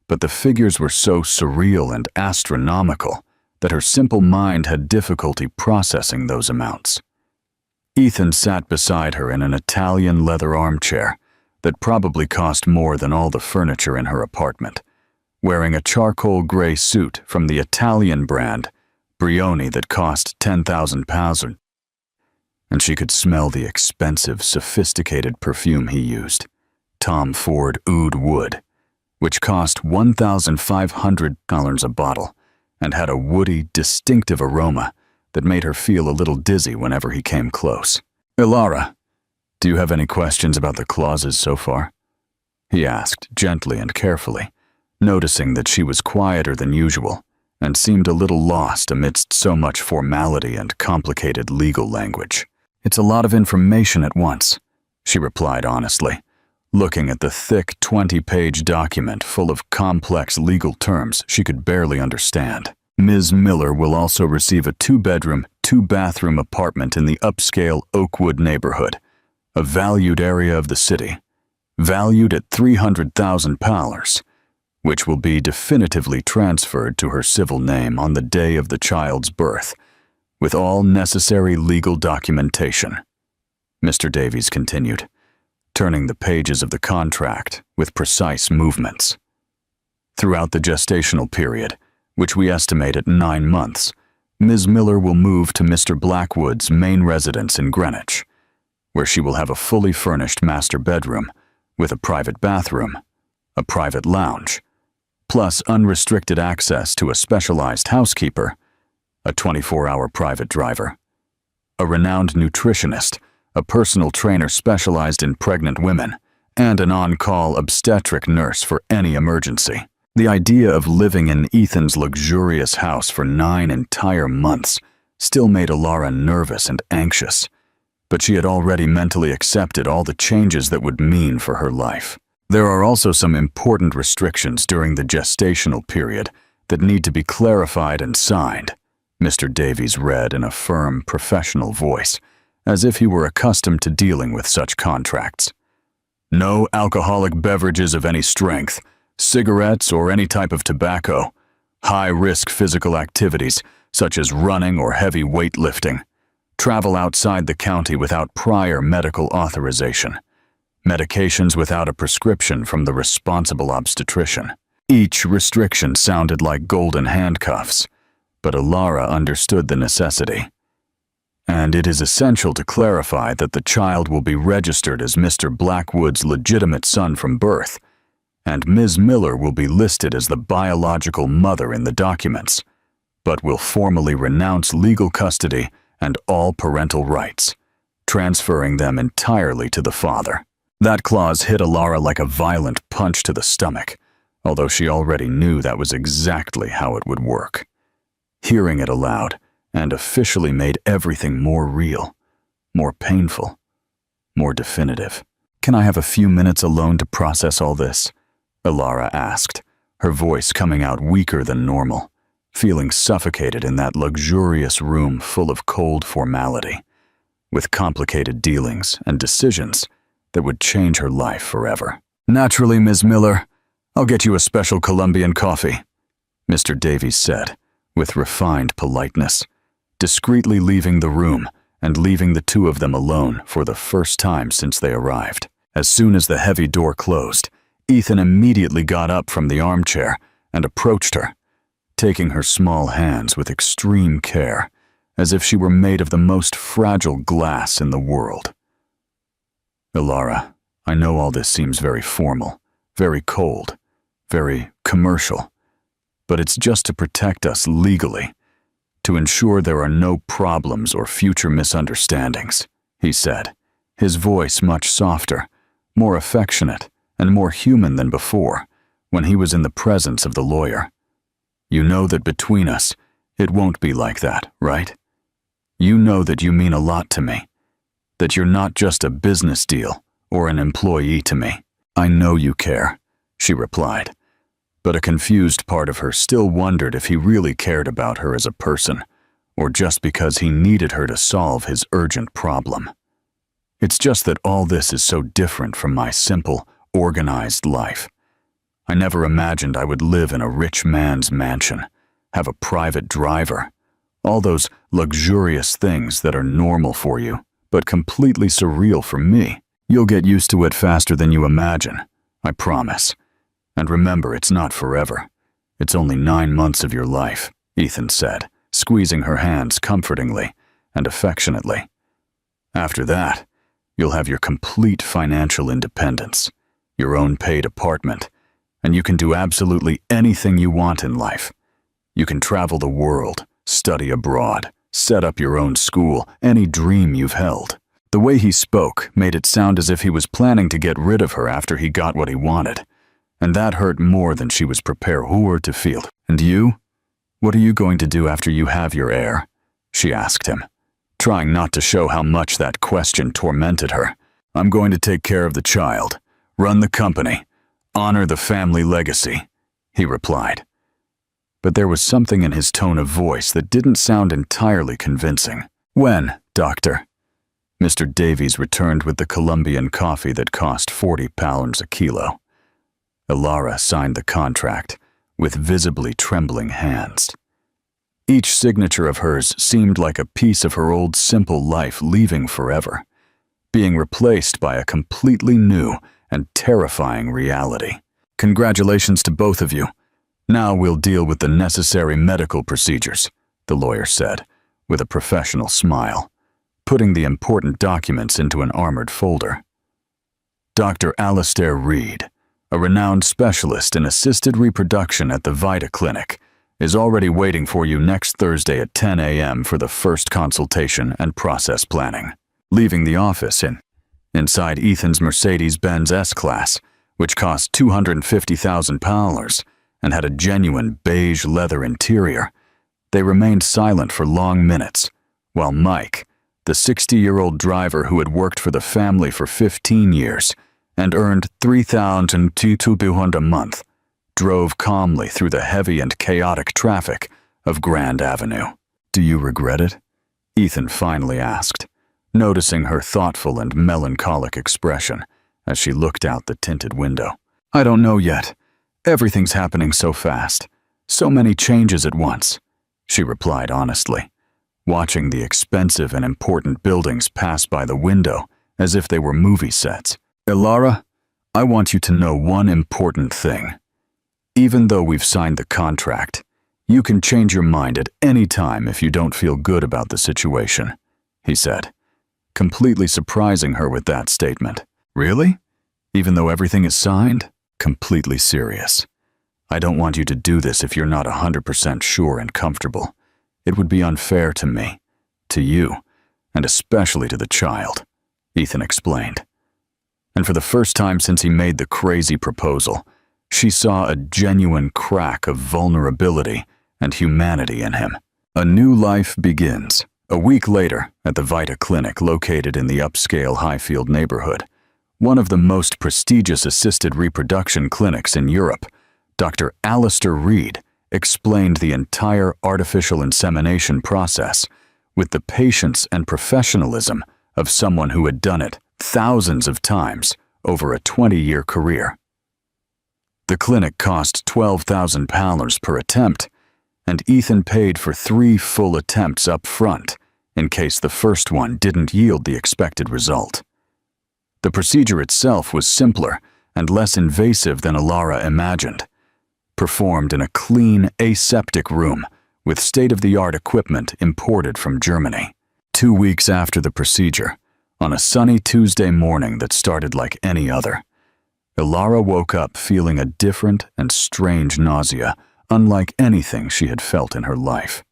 [SPEAKER 1] but the figures were so surreal and astronomical that her simple mind had difficulty processing those amounts. Ethan sat beside her in an Italian leather armchair that probably cost more than all the furniture in her apartment, wearing a charcoal gray suit from the Italian brand Brioni that cost £10,000, and she could smell the expensive, sophisticated perfume he used, Tom Ford Oud Wood, which cost $1,500 a bottle and had a woody, distinctive aroma that made her feel a little dizzy whenever he came close. Elara, do you have any questions about the clauses so far? He asked gently and carefully, noticing that she was quieter than usual and seemed a little lost amidst so much formality and complicated legal language. It's a lot of information at once, she replied honestly, looking at the thick 20-page document full of complex legal terms she could barely understand. Ms. Miller will also receive a 2-bedroom, 2-bathroom apartment in the upscale Oakwood neighborhood, a valued area of the city, valued at £300,000, which will be definitively transferred to her civil name on the day of the child's birth, with all necessary legal documentation. Mr. Davies continued, turning the pages of the contract with precise movements. Throughout the gestational period, which we estimate at 9 months, Ms. Miller will move to Mr. Blackwood's main residence in Greenwich, where she will have a fully furnished master bedroom with a private bathroom, a private lounge, plus unrestricted access to a specialized housekeeper, a 24-hour private driver, a renowned nutritionist, a personal trainer specialized in pregnant women, and an on-call obstetric nurse for any emergency. The idea of living in Ethan's luxurious house for 9 entire months still made Alara nervous and anxious, but she had already mentally accepted all the changes that would mean for her life. There are also some important restrictions during the gestational period that need to be clarified and signed, Mr. Davies read in a firm, professional voice, as if he were accustomed to dealing with such contracts. No alcoholic beverages of any strength, cigarettes or any type of tobacco, high-risk physical activities such as running or heavy weightlifting, travel outside the county without prior medical authorization, medications without a prescription from the responsible obstetrician. Each restriction sounded like golden handcuffs, but Alara understood the necessity. And it is essential to clarify that the child will be registered as Mr. Blackwood's legitimate son from birth, and Ms. Miller will be listed as the biological mother in the documents, but will formally renounce legal custody and all parental rights, transferring them entirely to the father. That clause hit Alara like a violent punch to the stomach, although she already knew that was exactly how it would work. Hearing it aloud and officially made everything more real, more painful, more definitive. "Can I have a few minutes alone to process all this?" Alara asked, her voice coming out weaker than normal, feeling suffocated in that luxurious room full of cold formality, with complicated dealings and decisions that would change her life forever. "Naturally, Ms. Miller. I'll get you a special Colombian coffee," Mr. Davies said, with refined politeness, discreetly leaving the room and leaving the two of them alone for the first time since they arrived. As soon as the heavy door closed, Ethan immediately got up from the armchair and approached her, taking her small hands with extreme care, as if she were made of the most fragile glass in the world. "Alara, I know all this seems very formal, very cold, very commercial, but it's just to protect us legally, to ensure there are no problems or future misunderstandings," he said, his voice much softer, more affectionate, and more human than before, when he was in the presence of the lawyer. "You know that between us, it won't be like that, right? You know that you mean a lot to me, that you're not just a business deal or an employee to me." "I know you care," she replied, but a confused part of her still wondered if he really cared about her as a person, or just because he needed her to solve his urgent problem. "It's just that all this is so different from my simple, organized life. I never imagined I would live in a rich man's mansion, have a private driver, all those luxurious things that are normal for you, but completely surreal for me. You'll get used to it faster than you imagine, I promise. And remember, it's not forever. It's only 9 months of your life," Ethan said, squeezing her hands comfortingly and affectionately. "After that, you'll have your complete financial independence, your own paid apartment, and you can do absolutely anything you want in life. You can travel the world, study abroad, set up your own school, any dream you've held." The way he spoke made it sound as if he was planning to get rid of her after he got what he wanted, and that hurt more than she was prepared to feel. "And you? What are you going to do after you have your heir?" she asked him, trying not to show how much that question tormented her. "I'm going to take care of the child, run the company, honor the family legacy," he replied. but there was something in his tone of voice that didn't sound entirely convincing. "When, doctor?" Mr. Davies returned with the Colombian coffee that cost 40 pounds a kilo. Ilara signed the contract with visibly trembling hands. Each signature of hers seemed like a piece of her old simple life leaving forever, being replaced by a completely new and terrifying reality. "Congratulations to both of you. Now we'll deal with the necessary medical procedures," the lawyer said, with a professional smile, putting the important documents into an armored folder. Dr. Alistair Reed, a renowned specialist in assisted reproduction at the Vita Clinic, is already waiting for you next Thursday at 10 a.m. for the first consultation and process planning. Leaving the office inside Ethan's Mercedes-Benz S-Class, which cost £250,000 and had a genuine beige leather interior, they remained silent for long minutes, while Mike, the 60-year-old driver who had worked for the family for 15 years and earned £3,200 a month, drove calmly through the heavy and chaotic traffic of Grand Avenue. "Do you regret it?" Ethan finally asked, noticing her thoughtful and melancholic expression as she looked out the tinted window. "I don't know yet. Everything's happening so fast. So many changes at once," she replied honestly, watching the expensive and important buildings pass by the window as if they were movie sets. "Ilara, I want you to know one important thing. Even though we've signed the contract, you can change your mind at any time if you don't feel good about the situation," he said, completely surprising her with that statement. "Really? Even though everything is signed?" "Completely serious. I don't want you to do this if you're not 100% sure and comfortable. It would be unfair to me, to you, and especially to the child," Ethan explained. And for the first time since he made the crazy proposal, she saw a genuine crack of vulnerability and humanity in him. A new life begins. A week later, at the Vita Clinic located in the upscale Highfield neighborhood, one of the most prestigious assisted reproduction clinics in Europe, Dr. Alistair Reed explained the entire artificial insemination process with the patience and professionalism of someone who had done it thousands of times over a 20-year career. The clinic cost £12,000 per attempt, and Ethan paid for 3 full attempts up front in case the first one didn't yield the expected result. The procedure itself was simpler and less invasive than Ilara imagined, performed in a clean, aseptic room with state-of-the-art equipment imported from Germany. 2 weeks after the procedure, on a sunny Tuesday morning that started like any other, Ilara woke up feeling a different and strange nausea unlike anything she had felt in her life.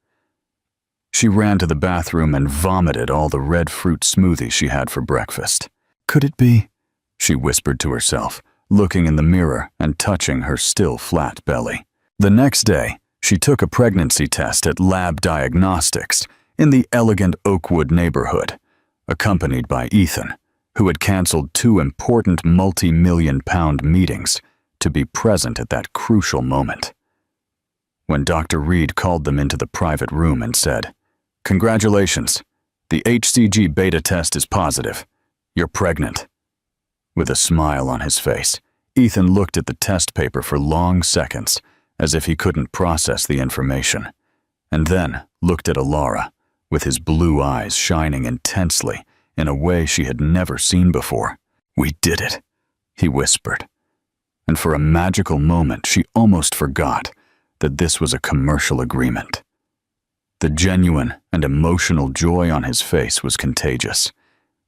[SPEAKER 1] She ran to the bathroom and vomited all the red fruit smoothie she had for breakfast. "Could it be?" she whispered to herself, looking in the mirror and touching her still flat belly. The next day, she took a pregnancy test at Lab Diagnostics in the elegant Oakwood neighborhood, accompanied by Ethan, who had canceled 2 important multi-million-pound meetings to be present at that crucial moment. When Dr. Reed called them into the private room and said, "Congratulations, the HCG beta test is positive. You're pregnant." With a smile on his face, Ethan looked at the test paper for long seconds, as if he couldn't process the information, and then looked at Ilara, with his blue eyes shining intensely in a way she had never seen before. "We did it," he whispered. And for a magical moment, she almost forgot that this was a commercial agreement. The genuine and emotional joy on his face was contagious,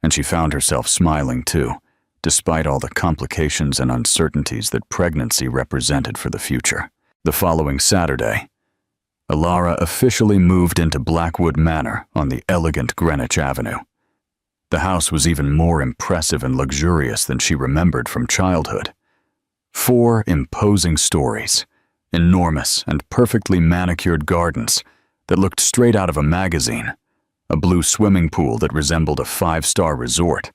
[SPEAKER 1] and she found herself smiling too, despite all the complications and uncertainties that pregnancy represented for the future. The following Saturday, Ilara officially moved into Blackwood Manor on the elegant Greenwich Avenue. The house was even more impressive and luxurious than she remembered from childhood. 4 imposing stories, enormous and perfectly manicured gardens that looked straight out of a magazine, a blue swimming pool that resembled a 5-star resort,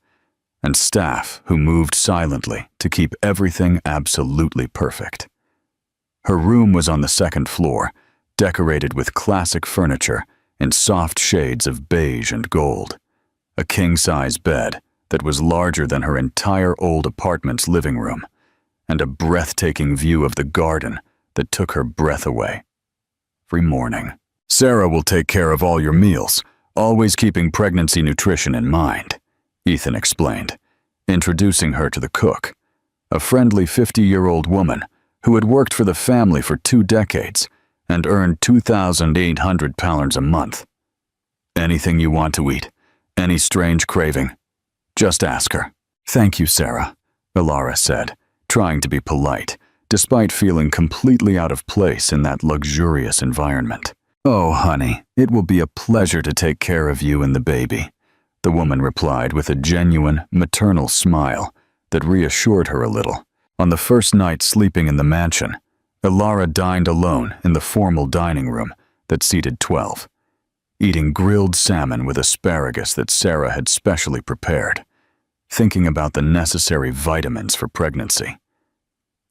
[SPEAKER 1] and staff who moved silently to keep everything absolutely perfect. Her room was on the 2nd floor, decorated with classic furniture in soft shades of beige and gold, a king-size bed that was larger than her entire old apartment's living room, and a breathtaking view of the garden that took her breath away. Every morning, Sarah will take care of all your meals, always keeping pregnancy nutrition in mind, Ethan explained, introducing her to the cook, a friendly 50-year-old woman who had worked for the family for 2 decades and earned £2,800 a month. Anything you want to eat, any strange craving, just ask her. Thank you, Sarah, Alara said, trying to be polite, despite feeling completely out of place in that luxurious environment. Oh, honey, it will be a pleasure to take care of you and the baby, the woman replied with a genuine, maternal smile that reassured her a little. On the first night sleeping in the mansion, Alara dined alone in the formal dining room that seated 12, eating grilled salmon with asparagus that Sarah had specially prepared, thinking about the necessary vitamins for pregnancy.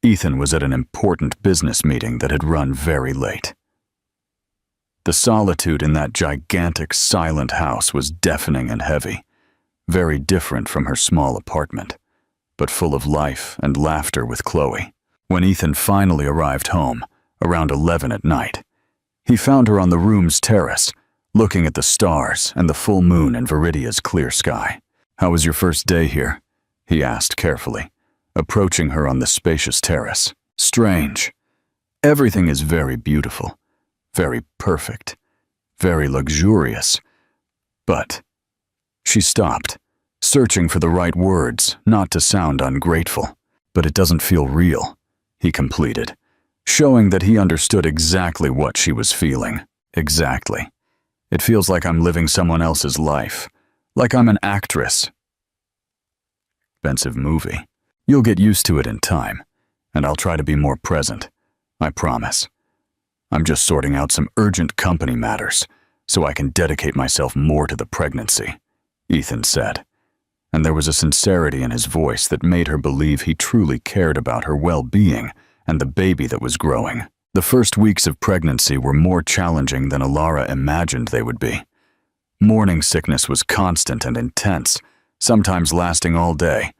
[SPEAKER 1] Ethan was at an important business meeting that had run very late. The solitude in that gigantic, silent house was deafening and heavy, very different from her small apartment, but full of life and laughter with Chloe. When Ethan finally arrived home, around 11 at night, he found her on the room's terrace, looking at the stars and the full moon in Viridia's clear sky. "How was your first day here?" he asked carefully, approaching her on the spacious terrace. "Strange. Everything is very beautiful, very perfect, very luxurious, but—" She stopped, searching for the right words, not to sound ungrateful. "But it doesn't feel real," he completed, showing that he understood exactly what she was feeling. "Exactly. It feels like I'm living someone else's life, like I'm an actress." Expensive movie. "You'll get used to it in time, and I'll try to be more present. I promise. I'm just sorting out some urgent company matters so I can dedicate myself more to the pregnancy," Ethan said, and there was a sincerity in his voice that made her believe he truly cared about her well-being and the baby that was growing. The first weeks of pregnancy were more challenging than Alara imagined they would be. Morning sickness was constant and intense, sometimes lasting all day,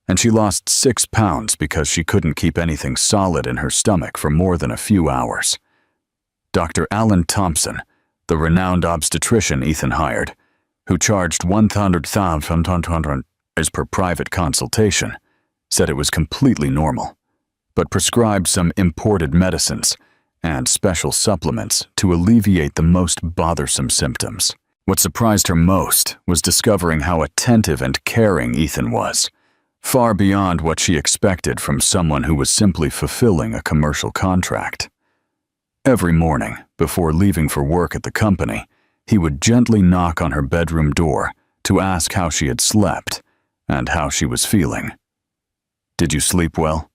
[SPEAKER 1] and she lost 6 pounds because she couldn't keep anything solid in her stomach for more than a few hours. Dr. Alan Thompson, the renowned obstetrician Ethan hired, who charged $100,000 per private consultation, said it was completely normal, but prescribed some imported medicines and special supplements to alleviate the most bothersome symptoms. What surprised her most was discovering how attentive and caring Ethan was, far beyond what she expected from someone who was simply fulfilling a commercial contract. Every morning, before leaving for work at the company, he would gently knock on her bedroom door to ask how she had slept and how she was feeling. "Did you sleep well?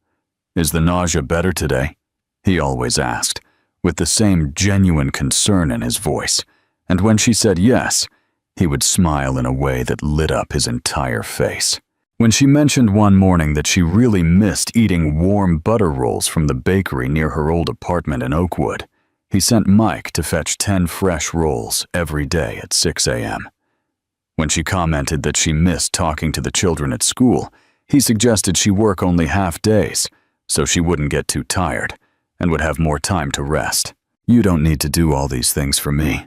[SPEAKER 1] Is the nausea better today?" he always asked, with the same genuine concern in his voice, and when she said yes, he would smile in a way that lit up his entire face. When she mentioned one morning that she really missed eating warm butter rolls from the bakery near her old apartment in Oakwood, he sent Mike to fetch 10 fresh rolls every day at 6 a.m. When she commented that she missed talking to the children at school, he suggested she work only half days so she wouldn't get too tired and would have more time to rest. "You don't need to do all these things for me,"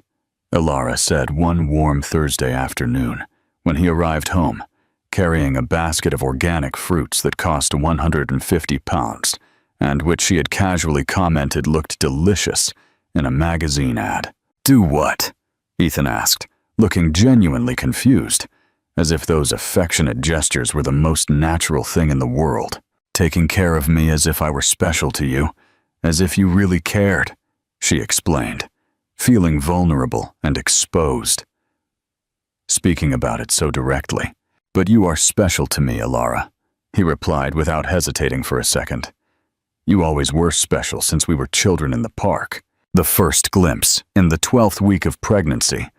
[SPEAKER 1] Alara said one warm Thursday afternoon when he arrived home, carrying a basket of organic fruits that cost £150 and which she had casually commented looked delicious in a magazine ad. "Do what?" Ethan asked, looking genuinely confused, as if those affectionate gestures were the most natural thing in the world. "Taking care of me as if I were special to you, as if you really cared," she explained, feeling vulnerable and exposed. Speaking about it so directly. "But you are special to me, Alara," he replied without hesitating for a second. "You always were special since we were children in the park." The first glimpse, in the 12th week of pregnancy,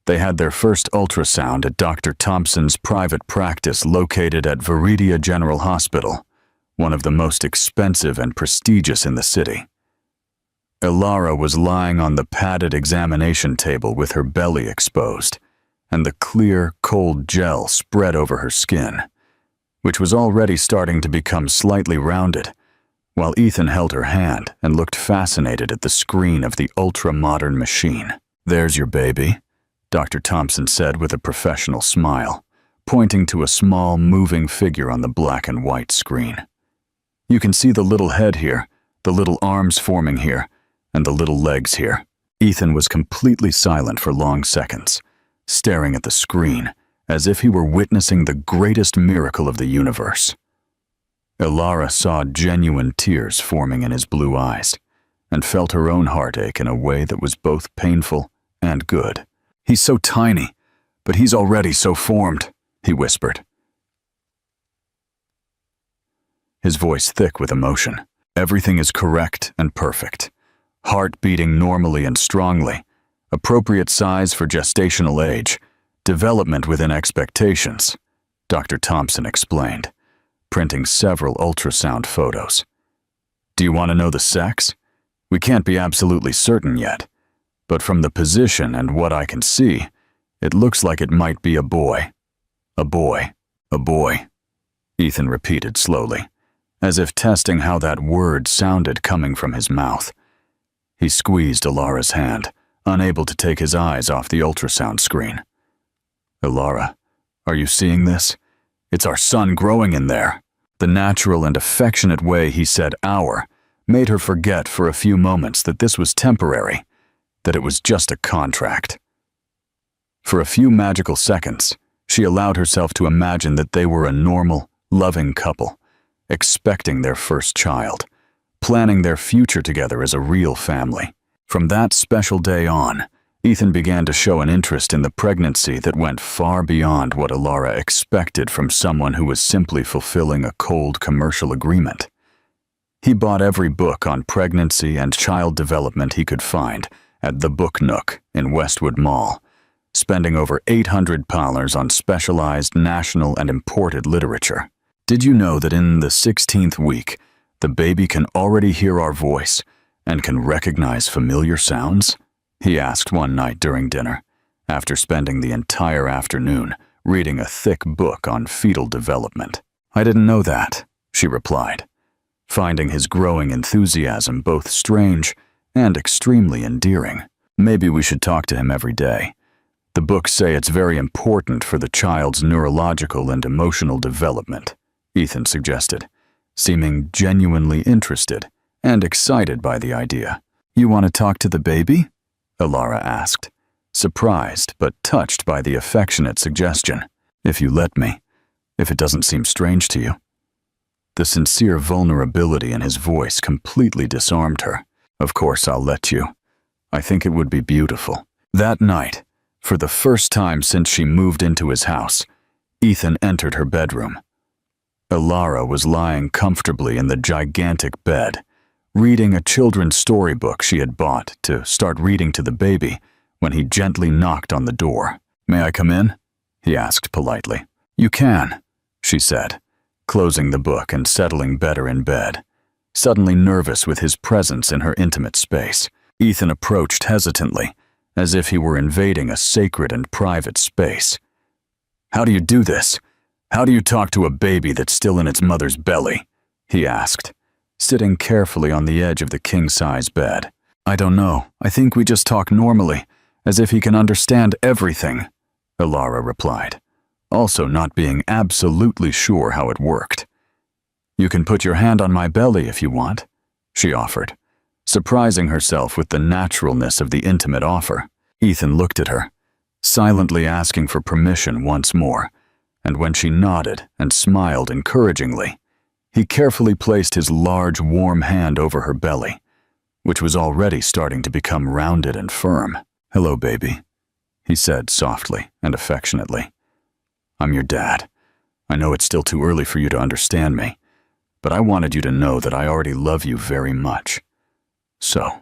[SPEAKER 1] they had their first ultrasound at Dr. Thompson's private practice located at Viridia General Hospital, one of the most expensive and prestigious in the city. Ilara was lying on the padded examination table with her belly exposed, and the clear, cold gel spread over her skin, which was already starting to become slightly rounded, while Ethan held her hand and looked fascinated at the screen of the ultra-modern machine. "There's your baby," Dr. Thompson said with a professional smile, pointing to a small, moving figure on the black and white screen. "You can see the little head here, the little arms forming here, and the little legs here." Ethan was completely silent for long seconds, staring at the screen as if he were witnessing the greatest miracle of the universe. Ilara saw genuine tears forming in his blue eyes and felt her own heartache in a way that was both painful and good. "He's so tiny, but he's already so formed," he whispered, his voice thick with emotion. "Everything is correct and perfect. Heart beating normally and strongly, appropriate size for gestational age, development within expectations," Dr. Thompson explained, printing several ultrasound photos. "Do you want to know the sex? We can't be absolutely certain yet, but from the position and what I can see, it looks like it might be a boy. A boy. A boy," Ethan repeated slowly, as if testing how that word sounded coming from his mouth. He squeezed Ilara's hand, unable to take his eyes off the ultrasound screen. "Ilara, are you seeing this? It's our son growing in there." The natural and affectionate way he said "our" made her forget for a few moments that this was temporary, that it was just a contract. For a few magical seconds, she allowed herself to imagine that they were a normal, loving couple, expecting their first child, planning their future together as a real family. From that special day on, Ethan began to show an interest in the pregnancy that went far beyond what Ilara expected from someone who was simply fulfilling a cold commercial agreement. He bought every book on pregnancy and child development he could find at the Book Nook in Westwood Mall, spending over $800 on specialized national and imported literature. "Did you know that in the 16th week, the baby can already hear our voice and can recognize familiar sounds?" he asked one night during dinner, after spending the entire afternoon reading a thick book on fetal development. "I didn't know that," she replied, finding his growing enthusiasm both strange and extremely endearing. "Maybe we should talk to him every day. The books say it's very important for the child's neurological and emotional development," Ethan suggested, seeming genuinely interested and excited by the idea. "You want to talk to the baby?" Ilara asked, surprised but touched by the affectionate suggestion. "If you let me, if it doesn't seem strange to you." The sincere vulnerability in his voice completely disarmed her. "Of course I'll let you. I think it would be beautiful." That night, for the first time since she moved into his house, Ethan entered her bedroom. Ilara was lying comfortably in the gigantic bed, reading a children's storybook she had bought to start reading to the baby when he gently knocked on the door. "May I come in?" he asked politely. "You can," she said, closing the book and settling better in bed, suddenly nervous with his presence in her intimate space. Ethan approached hesitantly, as if he were invading a sacred and private space. "How do you do this? How do you talk to a baby that's still in its mother's belly?" he asked, sitting carefully on the edge of the king-size bed. "I don't know. I think we just talk normally, as if he can understand everything," Ilara replied, also not being absolutely sure how it worked. "You can put your hand on my belly if you want," she offered, surprising herself with the naturalness of the intimate offer. Ethan looked at her, silently asking for permission once more, and when she nodded and smiled encouragingly, he carefully placed his large, warm hand over her belly, which was already starting to become rounded and firm. "Hello, baby," he said softly and affectionately. "I'm your dad. I know it's still too early for you to understand me, but I wanted you to know that I already love you very much. So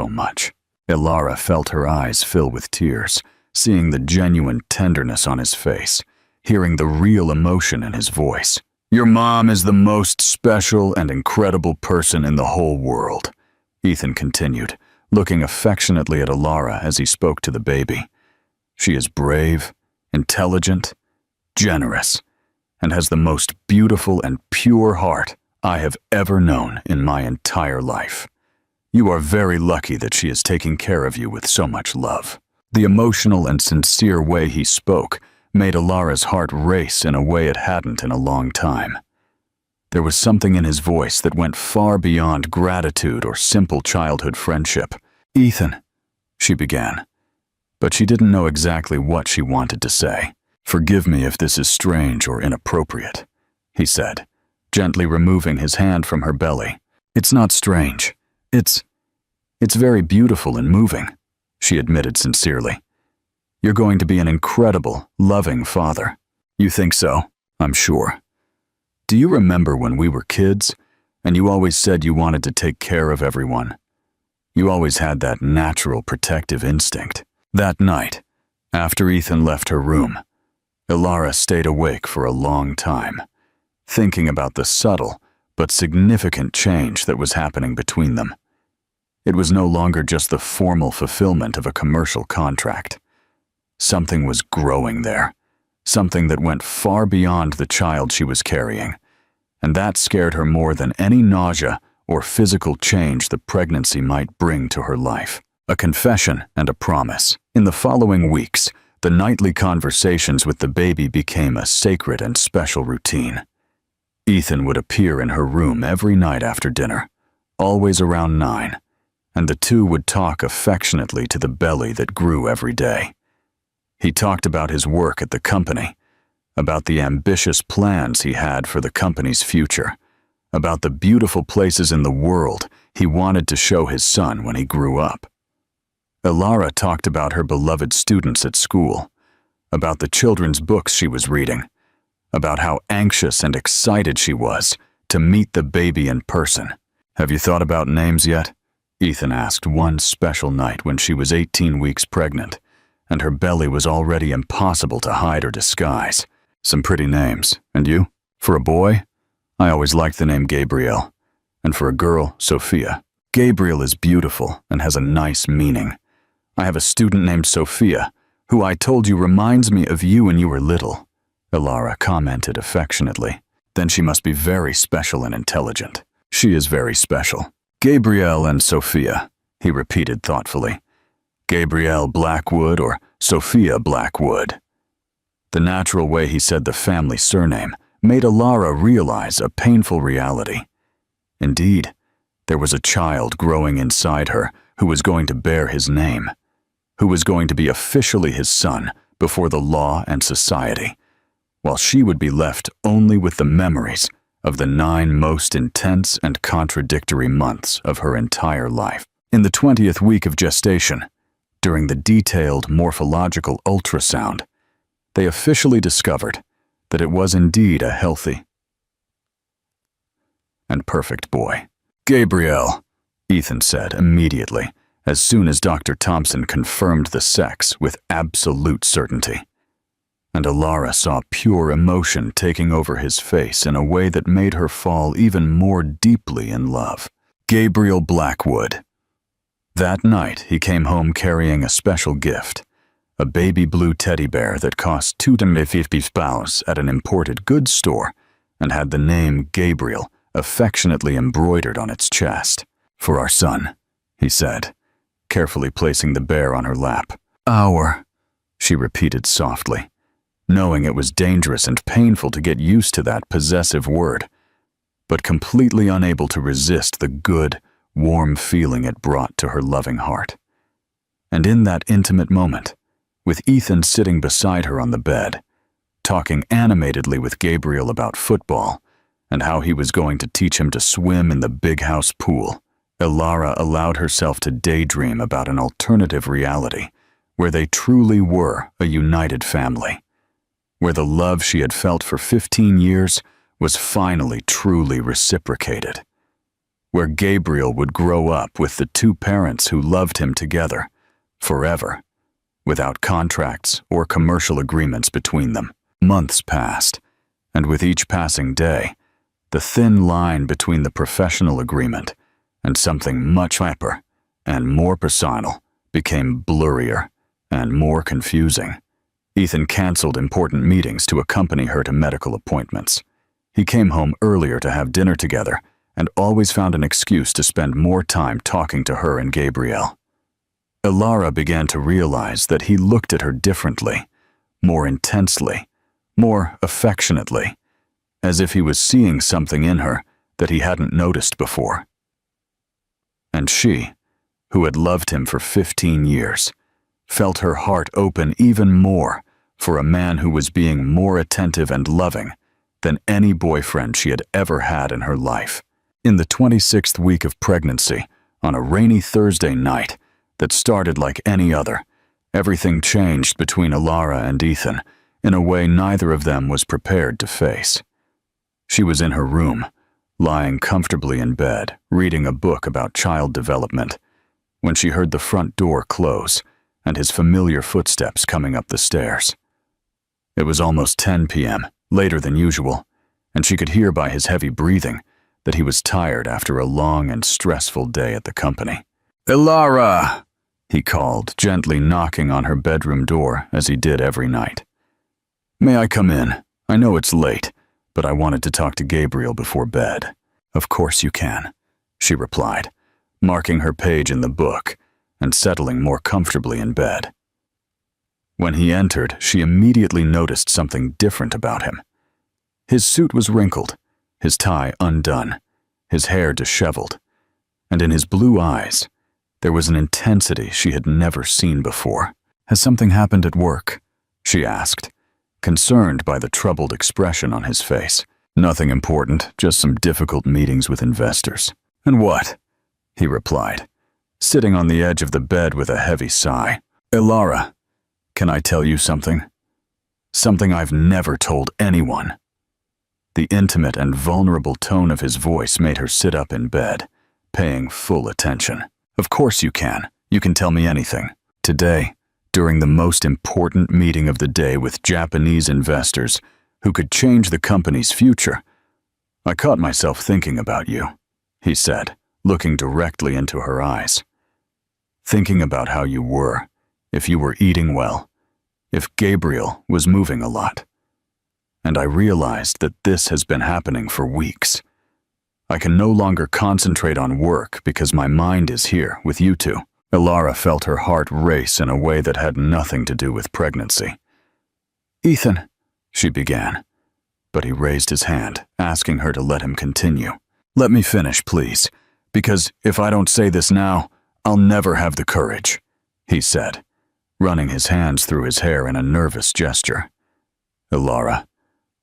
[SPEAKER 1] much." Ilara felt her eyes fill with tears, seeing the genuine tenderness on his face, hearing the real emotion in his voice. "Your mom is the most special and incredible person in the whole world," Ethan continued, looking affectionately at Alara as he spoke to the baby. She is brave, intelligent, generous, and has the most beautiful and pure heart I have ever known in my entire life. You are very lucky that she is taking care of you with so much love. The emotional and sincere way he spoke made Alara's heart race in a way it hadn't in a long time. There was something in his voice that went far beyond gratitude or simple childhood friendship. "Ethan," she began, but she didn't know exactly what she wanted to say. "Forgive me if this is strange or inappropriate," he said, gently removing his hand from her belly. "It's not strange. It's very beautiful and moving," she admitted sincerely. "You're going to be an incredible, loving father." "You think so?" "I'm sure. Do you remember when we were kids, and you always said you wanted to take care of everyone? You always had that natural protective instinct." That night, after Ethan left her room, Alara stayed awake for a long time, thinking about the subtle but significant change that was happening between them. It was no longer just the formal fulfillment of a commercial contract. Something was growing there, something that went far beyond the child she was carrying, and that scared her more than any nausea or physical change the pregnancy might bring to her life. A confession and a promise. In the following weeks, the nightly conversations with the baby became a sacred and special routine. Ethan would appear in her room every night after dinner, always around 9, and the two would talk affectionately to the belly that grew every day. He talked about his work at the company, about the ambitious plans he had for the company's future, about the beautiful places in the world he wanted to show his son when he grew up. Alara talked about her beloved students at school, about the children's books she was reading, about how anxious and excited she was to meet the baby in person. "Have you thought about names yet?" Ethan asked one special night when she was 18 weeks pregnant, and her belly was already impossible to hide or disguise. "Some pretty names. And you? For a boy, I always liked the name Gabriel, and for a girl, Sophia. Gabriel is beautiful and has a nice meaning. I have a student named Sophia, who I told you reminds me of you when you were little," Alara commented affectionately. "Then she must be very special and intelligent." "She is very special." "Gabrielle and Sophia," he repeated thoughtfully. "Gabrielle Blackwood or Sophia Blackwood." The natural way he said the family surname made Alara realize a painful reality. Indeed, there was a child growing inside her who was going to bear his name, who was going to be officially his son before the law and society, while she would be left only with the memories of the 9 most intense and contradictory months of her entire life. In the 20th week of gestation, during the detailed morphological ultrasound, they officially discovered that it was indeed a healthy and perfect boy. "Gabriel," Ethan said immediately, as soon as Dr. Thompson confirmed the sex with absolute certainty. And Alara saw pure emotion taking over his face in a way that made her fall even more deeply in love. Gabriel Blackwood. That night, he came home carrying a special gift, a baby blue teddy bear that cost £250 at an imported goods store and had the name Gabriel affectionately embroidered on its chest. "For our son," he said, carefully placing the bear on her lap. "Our," she repeated softly, knowing it was dangerous and painful to get used to that possessive word, but completely unable to resist the good, warm feeling it brought to her loving heart. And in that intimate moment, with Ethan sitting beside her on the bed, talking animatedly with Gabriel about football and how he was going to teach him to swim in the big house pool, Alara allowed herself to daydream about an alternative reality where they truly were a united family, where the love she had felt for 15 years was finally truly reciprocated, where Gabriel would grow up with the 2 parents who loved him together, forever, without contracts or commercial agreements between them. Months passed, and with each passing day, the thin line between the professional agreement and something much hyper and more personal became blurrier and more confusing. Ethan canceled important meetings to accompany her to medical appointments. He came home earlier to have dinner together and always found an excuse to spend more time talking to her and Gabriel. Ilara began to realize that he looked at her differently, more intensely, more affectionately, as if he was seeing something in her that he hadn't noticed before. And she, who had loved him for 15 years, felt her heart open even more for a man who was being more attentive and loving than any boyfriend she had ever had in her life. In the 26th week of pregnancy, on a rainy Thursday night that started like any other, everything changed between Ilara and Ethan in a way neither of them was prepared to face. She was in her room, lying comfortably in bed, reading a book about child development, when she heard the front door close and his familiar footsteps coming up the stairs. It was almost 10 p.m., later than usual, and she could hear by his heavy breathing that he was tired after a long and stressful day at the company. "Ilara!" he called, gently knocking on her bedroom door as he did every night. "May I come in? I know it's late, but I wanted to talk to Gabriel before bed." "Of course you can," she replied, marking her page in the book and settling more comfortably in bed. When he entered, she immediately noticed something different about him. His suit was wrinkled, his tie undone, his hair disheveled, and in his blue eyes, there was an intensity she had never seen before. "Has something happened at work?" she asked, concerned by the troubled expression on his face. "Nothing important, just some difficult meetings with investors." "And what?" he replied, sitting on the edge of the bed with a heavy sigh. "Ilara, can I tell you something? Something I've never told anyone." The intimate and vulnerable tone of his voice made her sit up in bed, paying full attention. "Of course you can. You can tell me anything." Today, during the most important meeting of the day with Japanese investors who could change the company's future, "I caught myself thinking about you," he said, looking directly into her eyes. "Thinking about how you were, if you were eating well, if Gabriel was moving a lot. And I realized that this has been happening for weeks. I can no longer concentrate on work because my mind is here with you two." Ilara felt her heart race in a way that had nothing to do with pregnancy. "Ethan," she began, but he raised his hand, asking her to let him continue. "Let me finish, please, because if I don't say this now, I'll never have the courage," he said, running his hands through his hair in a nervous gesture. "Ilara,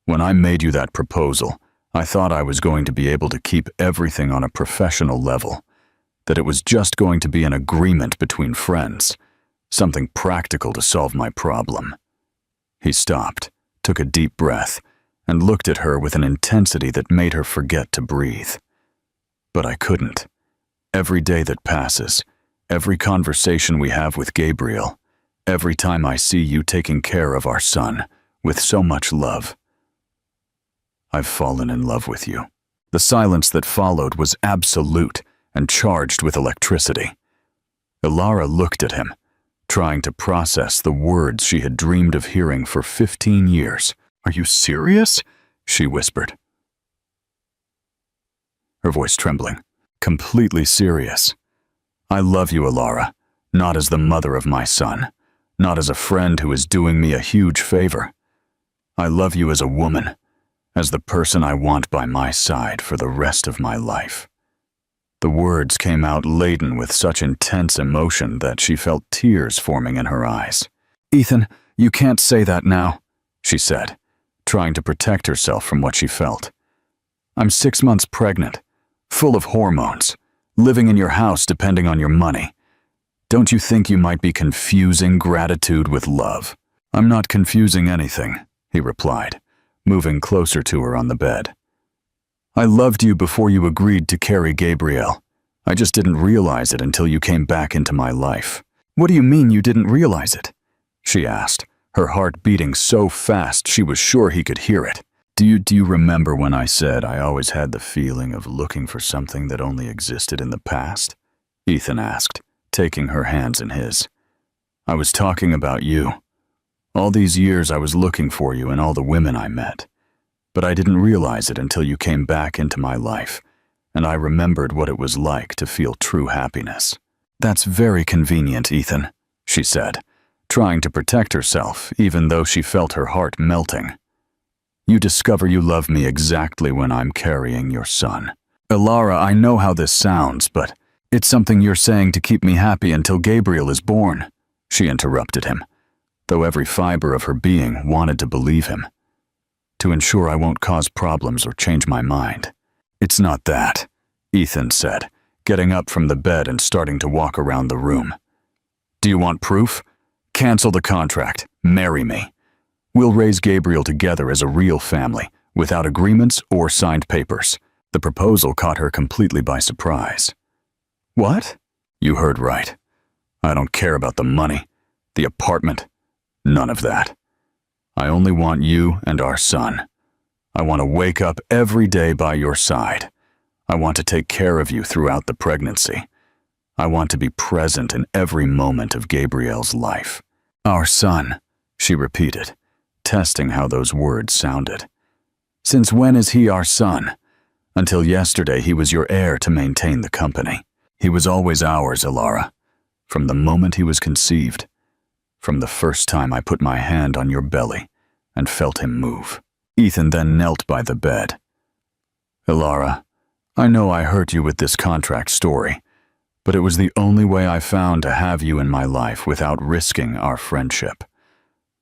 [SPEAKER 1] when I made you that proposal, I thought I was going to be able to keep everything on a professional level, that it was just going to be an agreement between friends, something practical to solve my problem." He stopped, took a deep breath, and looked at her with an intensity that made her forget to breathe. "But I couldn't. Every day that passes, every conversation we have with Gabriel, every time I see you taking care of our son with so much love, I've fallen in love with you." The silence that followed was absolute and charged with electricity. Ilara looked at him, trying to process the words she had dreamed of hearing for 15 years. "Are you serious?" she whispered, her voice trembling. "Completely serious. I love you, Ilara, not as the mother of my son, not as a friend who is doing me a huge favor. I love you as a woman, as the person I want by my side for the rest of my life." The words came out laden with such intense emotion that she felt tears forming in her eyes. "Ethan, you can't say that now," she said, trying to protect herself from what she felt. "I'm 6 months pregnant, full of hormones, living in your house depending on your money. Don't you think you might be confusing gratitude with love?" "I'm not confusing anything," he replied, moving closer to her on the bed. "I loved you before you agreed to carry Gabriel. I just didn't realize it until you came back into my life." "What do you mean you didn't realize it?" she asked, her heart beating so fast she was sure he could hear it. Do you remember when I said I always had the feeling of looking for something that only existed in the past? Ethan asked, taking her hands in his. I was talking about you. All these years I was looking for you in all the women I met. But I didn't realize it until you came back into my life, and I remembered what it was like to feel true happiness. That's very convenient, Ethan, she said, trying to protect herself even though she felt her heart melting. You discover you love me exactly when I'm carrying your son. Elara, I know how this sounds, but it's something you're saying to keep me happy until Gabriel is born, she interrupted him, though every fiber of her being wanted to believe him. To ensure I won't cause problems or change my mind. It's not that, Ethan said, getting up from the bed and starting to walk around the room. Do you want proof? Cancel the contract. Marry me. We'll raise Gabriel together as a real family, without agreements or signed papers. The proposal caught her completely by surprise. What? You heard right. I don't care about the money, the apartment, none of that. I only want you and our son. I want to wake up every day by your side. I want to take care of you throughout the pregnancy. I want to be present in every moment of Gabriel's life. Our son, she repeated, testing how those words sounded. Since when is he our son? Until yesterday he was your heir to maintain the company. He was always ours, Elara, from the moment he was conceived, from the first time I put my hand on your belly and felt him move. Ethan then knelt by the bed. Elara, I know I hurt you with this contract story, but it was the only way I found to have you in my life without risking our friendship.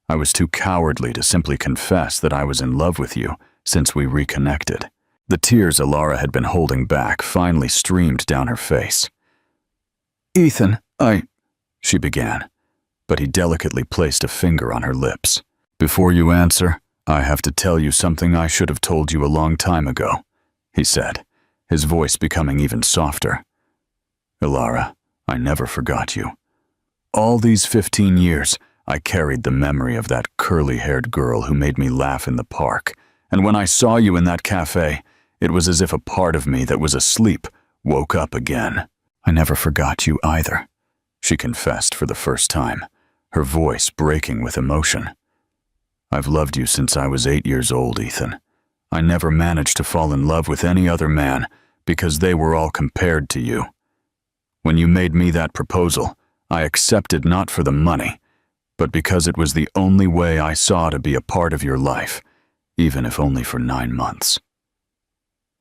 [SPEAKER 1] I was too cowardly to simply confess that I was in love with you since we reconnected. The tears Elara had been holding back finally streamed down her face. Ethan, she began, but he delicately placed a finger on her lips. Before you answer, I have to tell you something I should have told you a long time ago, he said, his voice becoming even softer. Elara, I never forgot you. All these 15 years, I carried the memory of that curly-haired girl who made me laugh in the park, and when I saw you in that cafe, it was as if a part of me that was asleep woke up again. I never forgot you either, she confessed for the first time, her voice breaking with emotion. I've loved you since I was 8 years old, Ethan. I never managed to fall in love with any other man because they were all compared to you. When you made me that proposal, I accepted not for the money, but because it was the only way I saw to be a part of your life, even if only for 9 months.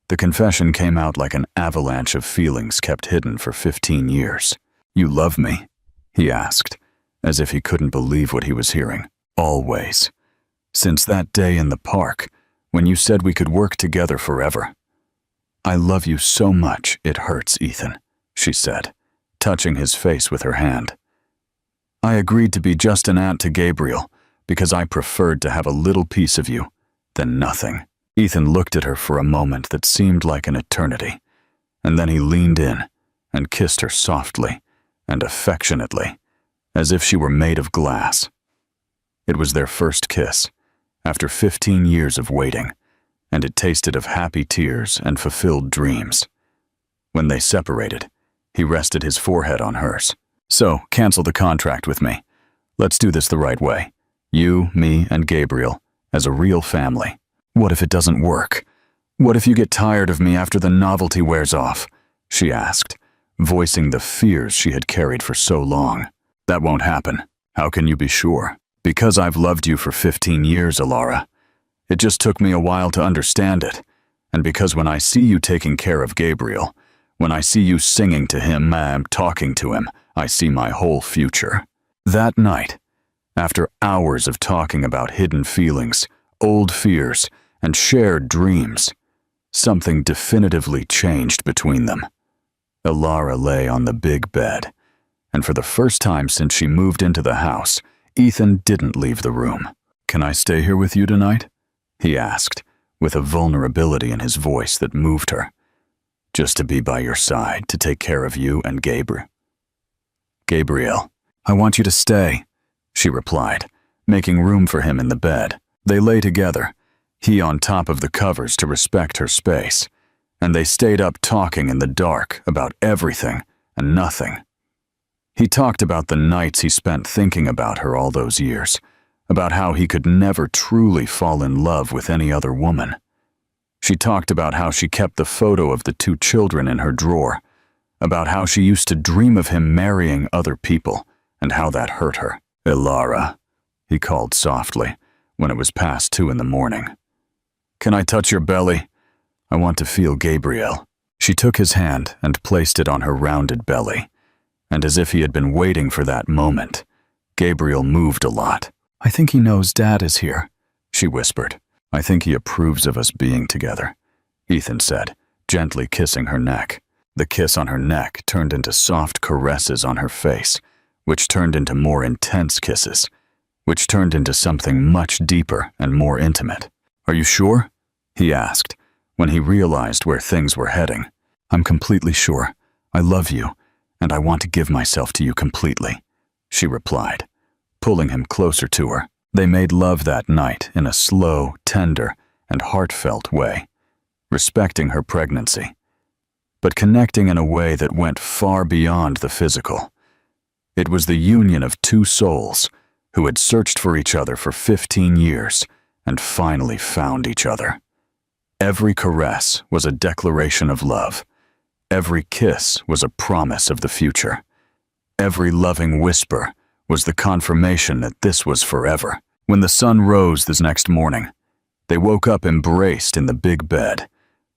[SPEAKER 1] The confession came out like an avalanche of feelings kept hidden for 15 years. You love me? He asked, as if he couldn't believe what he was hearing. Always. Since that day in the park, when you said we could work together forever. I love you so much it hurts, Ethan, she said, touching his face with her hand. I agreed to be just an aunt to Gabriel because I preferred to have a little piece of you than nothing. Ethan looked at her for a moment that seemed like an eternity, and then he leaned in and kissed her softly and affectionately, as if she were made of glass. It was their first kiss, after 15 years of waiting, and it tasted of happy tears and fulfilled dreams. When they separated, he rested his forehead on hers. So, cancel the contract with me. Let's do this the right way. You, me, and Gabriel, as a real family. What if it doesn't work? What if you get tired of me after the novelty wears off? She asked, voicing the fears she had carried for so long. That won't happen. How can you be sure? Because I've loved you for 15 years, Elara. It just took me a while to understand it. And because when I see you taking care of Gabriel, when I see you singing to him and talking to him, I see my whole future. That night, after hours of talking about hidden feelings, old fears, and shared dreams, something definitively changed between them. Elara lay on the big bed, and for the first time since she moved into the house, Ethan didn't leave the room. Can I stay here with you tonight? He asked, with a vulnerability in his voice that moved her. Just to be by your side, to take care of you and Gabriel. Gabriel, I want you to stay, she replied, making room for him in the bed. They lay together, he on top of the covers to respect her space, and they stayed up talking in the dark about everything and nothing. He talked about the nights he spent thinking about her all those years, about how he could never truly fall in love with any other woman. She talked about how she kept the photo of the 2 children in her drawer, about how she used to dream of him marrying other people, and how that hurt her. "Ilara," he called softly, when it was past 2 in the morning. "Can I touch your belly? I want to feel Gabriel." She took his hand and placed it on her rounded belly, and as if he had been waiting for that moment, Gabriel moved a lot. "I think he knows Dad is here," she whispered. "I think he approves of us being together," Ethan said, gently kissing her neck. The kiss on her neck turned into soft caresses on her face, which turned into more intense kisses, which turned into something much deeper and more intimate. "Are you sure?" he asked, when he realized where things were heading. "I'm completely sure. I love you, and I want to give myself to you completely," she replied, pulling him closer to her. They made love that night in a slow, tender, and heartfelt way, respecting her pregnancy, but connecting in a way that went far beyond the physical. It was the union of 2 souls who had searched for each other for 15 years and finally found each other. Every caress was a declaration of love. Every kiss was a promise of the future. Every loving whisper was the confirmation that this was forever. When the sun rose this next morning, they woke up embraced in the big bed,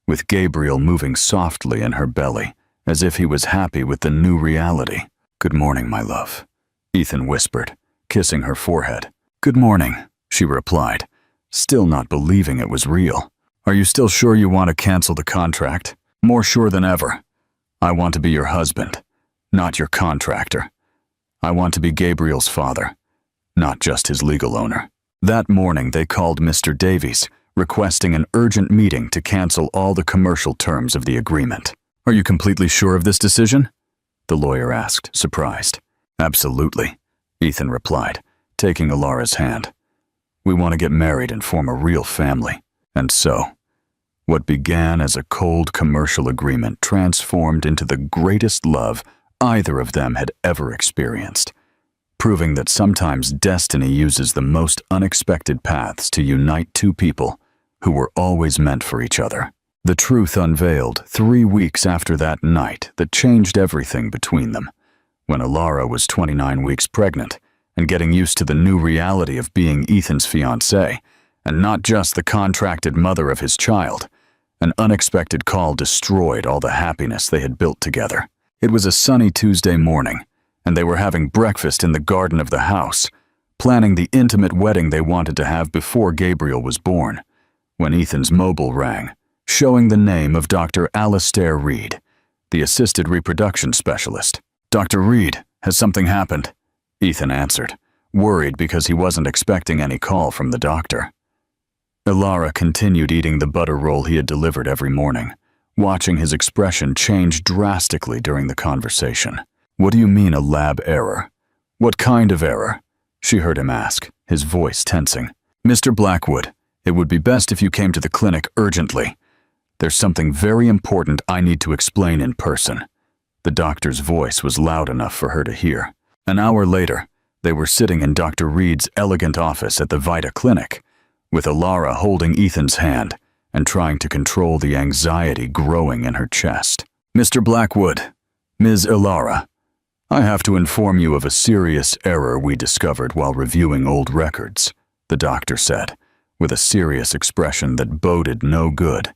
[SPEAKER 1] with Gabriel moving softly in her belly, as if he was happy with the new reality. "Good morning, my love," Ethan whispered, kissing her forehead. "Good morning," she replied, still not believing it was real. "Are you still sure you want to cancel the contract?" "More sure than ever. I want to be your husband, not your contractor. I want to be Gabriel's father, not just his legal owner." That morning they called Mr. Davies, requesting an urgent meeting to cancel all the commercial terms of the agreement. "Are you completely sure of this decision?" the lawyer asked, surprised. "Absolutely," Ethan replied, taking Ilara's hand. "We want to get married and form a real family." And so, what began as a cold commercial agreement transformed into the greatest love either of them had ever experienced, proving that sometimes destiny uses the most unexpected paths to unite 2 people who were always meant for each other. The truth unveiled 3 weeks after that night that changed everything between them, when Ilara was 29 weeks pregnant and getting used to the new reality of being Ethan's fiancée, and not just the contracted mother of his child. An unexpected call destroyed all the happiness they had built together. It was a sunny Tuesday morning, and they were having breakfast in the garden of the house, planning the intimate wedding they wanted to have before Gabriel was born, when Ethan's mobile rang, showing the name of Dr. Alastair Reed, the assisted reproduction specialist. "Dr. Reed, has something happened?" Ethan answered, worried because he wasn't expecting any call from the doctor. Ilara continued eating the butter roll he had delivered every morning, watching his expression change drastically during the conversation. "What do you mean, a lab error? What kind of error?" she heard him ask, his voice tensing. "Mr. Blackwood, it would be best if you came to the clinic urgently. There's something very important I need to explain in person." The doctor's voice was loud enough for her to hear. An hour later, they were sitting in Dr. Reed's elegant office at the Vita Clinic, with Ilara holding Ethan's hand and trying to control the anxiety growing in her chest. "Mr. Blackwood, Ms. Ilara, I have to inform you of a serious error we discovered while reviewing old records," the doctor said, with a serious expression that boded no good.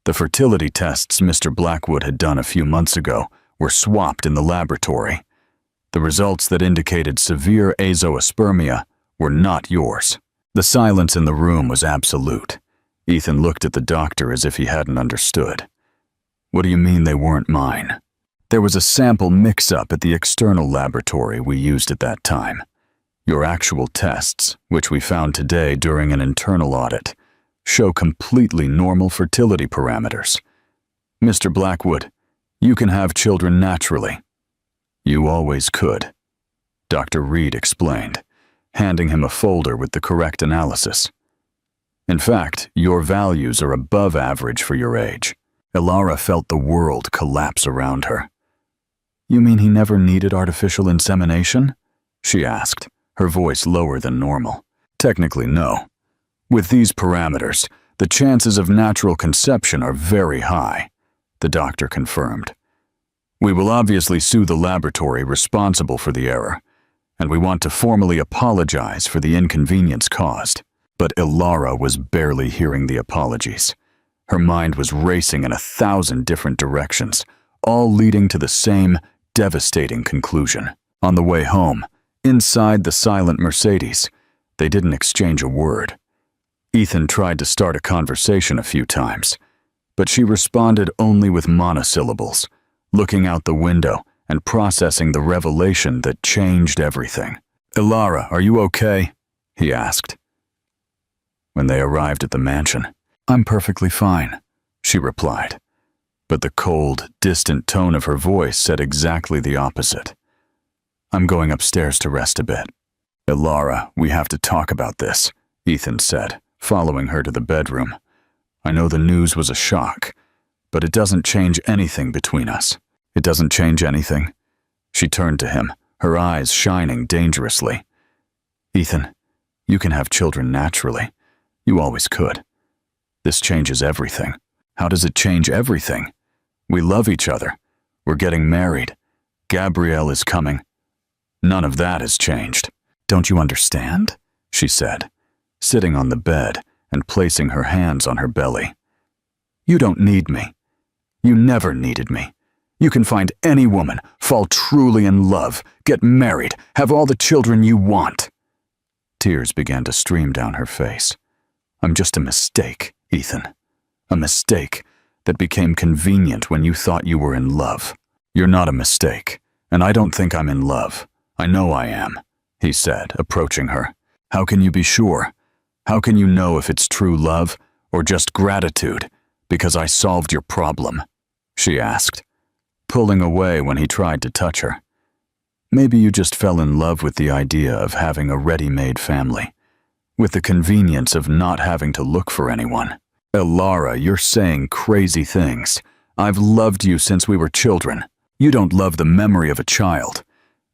[SPEAKER 1] The fertility tests Mr. Blackwood had done a few months ago were swapped in the laboratory. The results that indicated severe azoospermia were not yours. The silence in the room was absolute. Ethan looked at the doctor as if he hadn't understood. "What do you mean they weren't mine?" "There was a sample mix-up at the external laboratory we used at that time. Your actual tests, which we found today during an internal audit, show completely normal fertility parameters. Mr. Blackwood, you can have children naturally. You always could," Dr. Reed explained, handing him a folder with the correct analysis. In fact, your values are above average for your age. Ilara felt the world collapse around her. You mean he never needed artificial insemination? She asked, her voice lower than normal. Technically, no. With these parameters, the chances of natural conception are very high, the doctor confirmed. We will obviously sue the laboratory responsible for the error, and we want to formally apologize for the inconvenience caused. But Ilara was barely hearing the apologies. Her mind was racing in 1,000 different directions, all leading to the same devastating conclusion. On the way home, inside the silent Mercedes, they didn't exchange a word. Ethan tried to start a conversation a few times, but she responded only with monosyllables, looking out the window and processing the revelation that changed everything. Ilara, are you okay? He asked. When they arrived at the mansion, I'm perfectly fine, she replied. But the cold, distant tone of her voice said exactly the opposite. I'm going upstairs to rest a bit. Ilara, we have to talk about this, Ethan said, following her to the bedroom. I know the news was a shock, but it doesn't change anything between us. It doesn't change anything? She turned to him, her eyes shining dangerously. Ethan, you can have children naturally. You always could. This changes everything. How does it change everything? We love each other. We're getting married. Gabrielle is coming. None of that has changed. Don't you understand? She said, sitting on the bed and placing her hands on her belly. You don't need me. You never needed me. You can find any woman, fall truly in love, get married, have all the children you want. Tears began to stream down her face. I'm just a mistake, Ethan. A mistake that became convenient when you thought you were in love. You're not a mistake, and I don't think I'm in love. I know I am, he said, approaching her. How can you be sure? How can you know if it's true love or just gratitude because I solved your problem? She asked, pulling away when he tried to touch her. Maybe you just fell in love with the idea of having a ready-made family, with the convenience of not having to look for anyone. Ilara, you're saying crazy things. I've loved you since we were children. You don't love the memory of a child.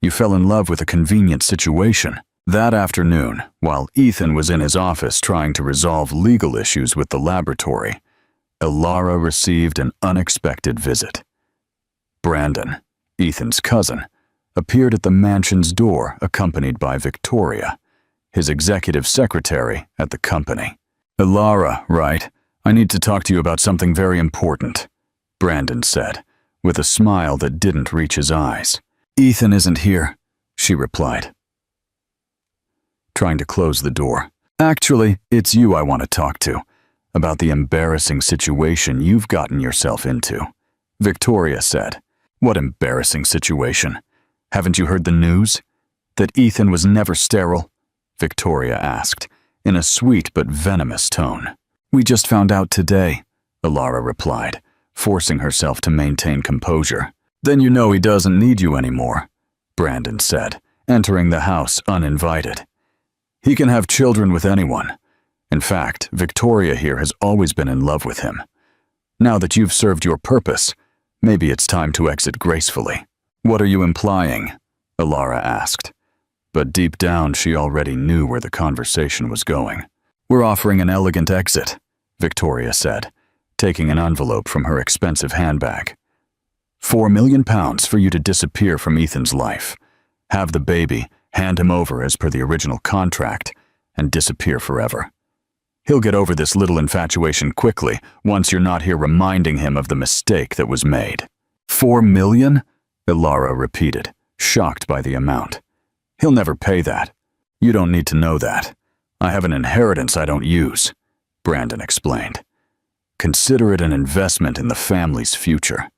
[SPEAKER 1] You fell in love with a convenient situation. That afternoon, while Ethan was in his office trying to resolve legal issues with the laboratory, Ilara received an unexpected visit. Brandon, Ethan's cousin, appeared at the mansion's door accompanied by Victoria, his executive secretary at the company. Ilara, right? I need to talk to you about something very important, Brandon said, with a smile that didn't reach his eyes. Ethan isn't here, she replied, trying to close the door. Actually, it's you I want to talk to, about the embarrassing situation you've gotten yourself into, Victoria said. What embarrassing situation? Haven't you heard the news? That Ethan was never sterile? Victoria asked, in a sweet but venomous tone. We just found out today, Ilara replied, forcing herself to maintain composure. Then you know he doesn't need you anymore, Brandon said, entering the house uninvited. He can have children with anyone. In fact, Victoria here has always been in love with him. Now that you've served your purpose, maybe it's time to exit gracefully. What are you implying? Ilara asked. But deep down she already knew where the conversation was going. We're offering an elegant exit, Victoria said, taking an envelope from her expensive handbag. £4 million for you to disappear from Ethan's life. Have the baby, hand him over as per the original contract, and disappear forever. He'll get over this little infatuation quickly once you're not here reminding him of the mistake that was made. $4 million? Ilara repeated, shocked by the amount. He'll never pay that. You don't need to know that. I have an inheritance I don't use, Brandon explained. Consider it an investment in the family's future.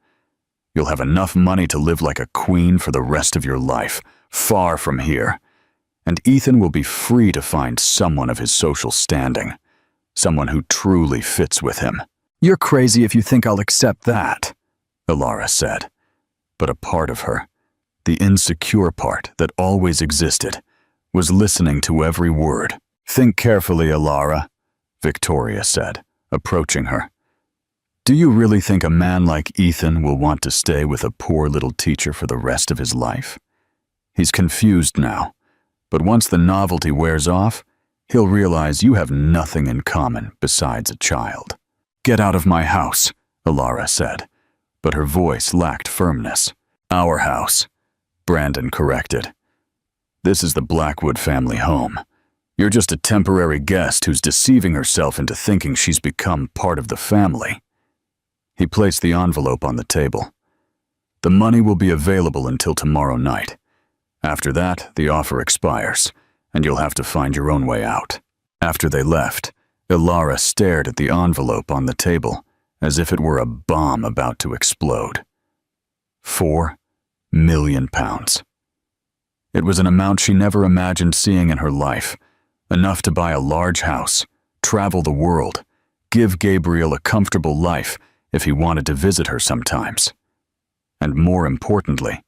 [SPEAKER 1] You'll have enough money to live like a queen for the rest of your life, far from here. And Ethan will be free to find someone of his social standing, someone who truly fits with him. You're crazy if you think I'll accept that, Ilara said. But a part of her, the insecure part that always existed, was listening to every word. Think carefully, Ilara, Victoria said, approaching her. Do you really think a man like Ethan will want to stay with a poor little teacher for the rest of his life? He's confused now, but once the novelty wears off, he'll realize you have nothing in common besides a child. Get out of my house, Elara said, but her voice lacked firmness. Our house, Brandon corrected. This is the Blackwood family home. You're just a temporary guest who's deceiving herself into thinking she's become part of the family. He placed the envelope on the table. The money will be available until tomorrow night. After that, the offer expires, and you'll have to find your own way out. After they left, Elara stared at the envelope on the table as if it were a bomb about to explode. 4 million pounds. It was an amount she never imagined seeing in her life, enough to buy a large house, travel the world, give Gabriel a comfortable life if he wanted to visit her sometimes. And more importantly,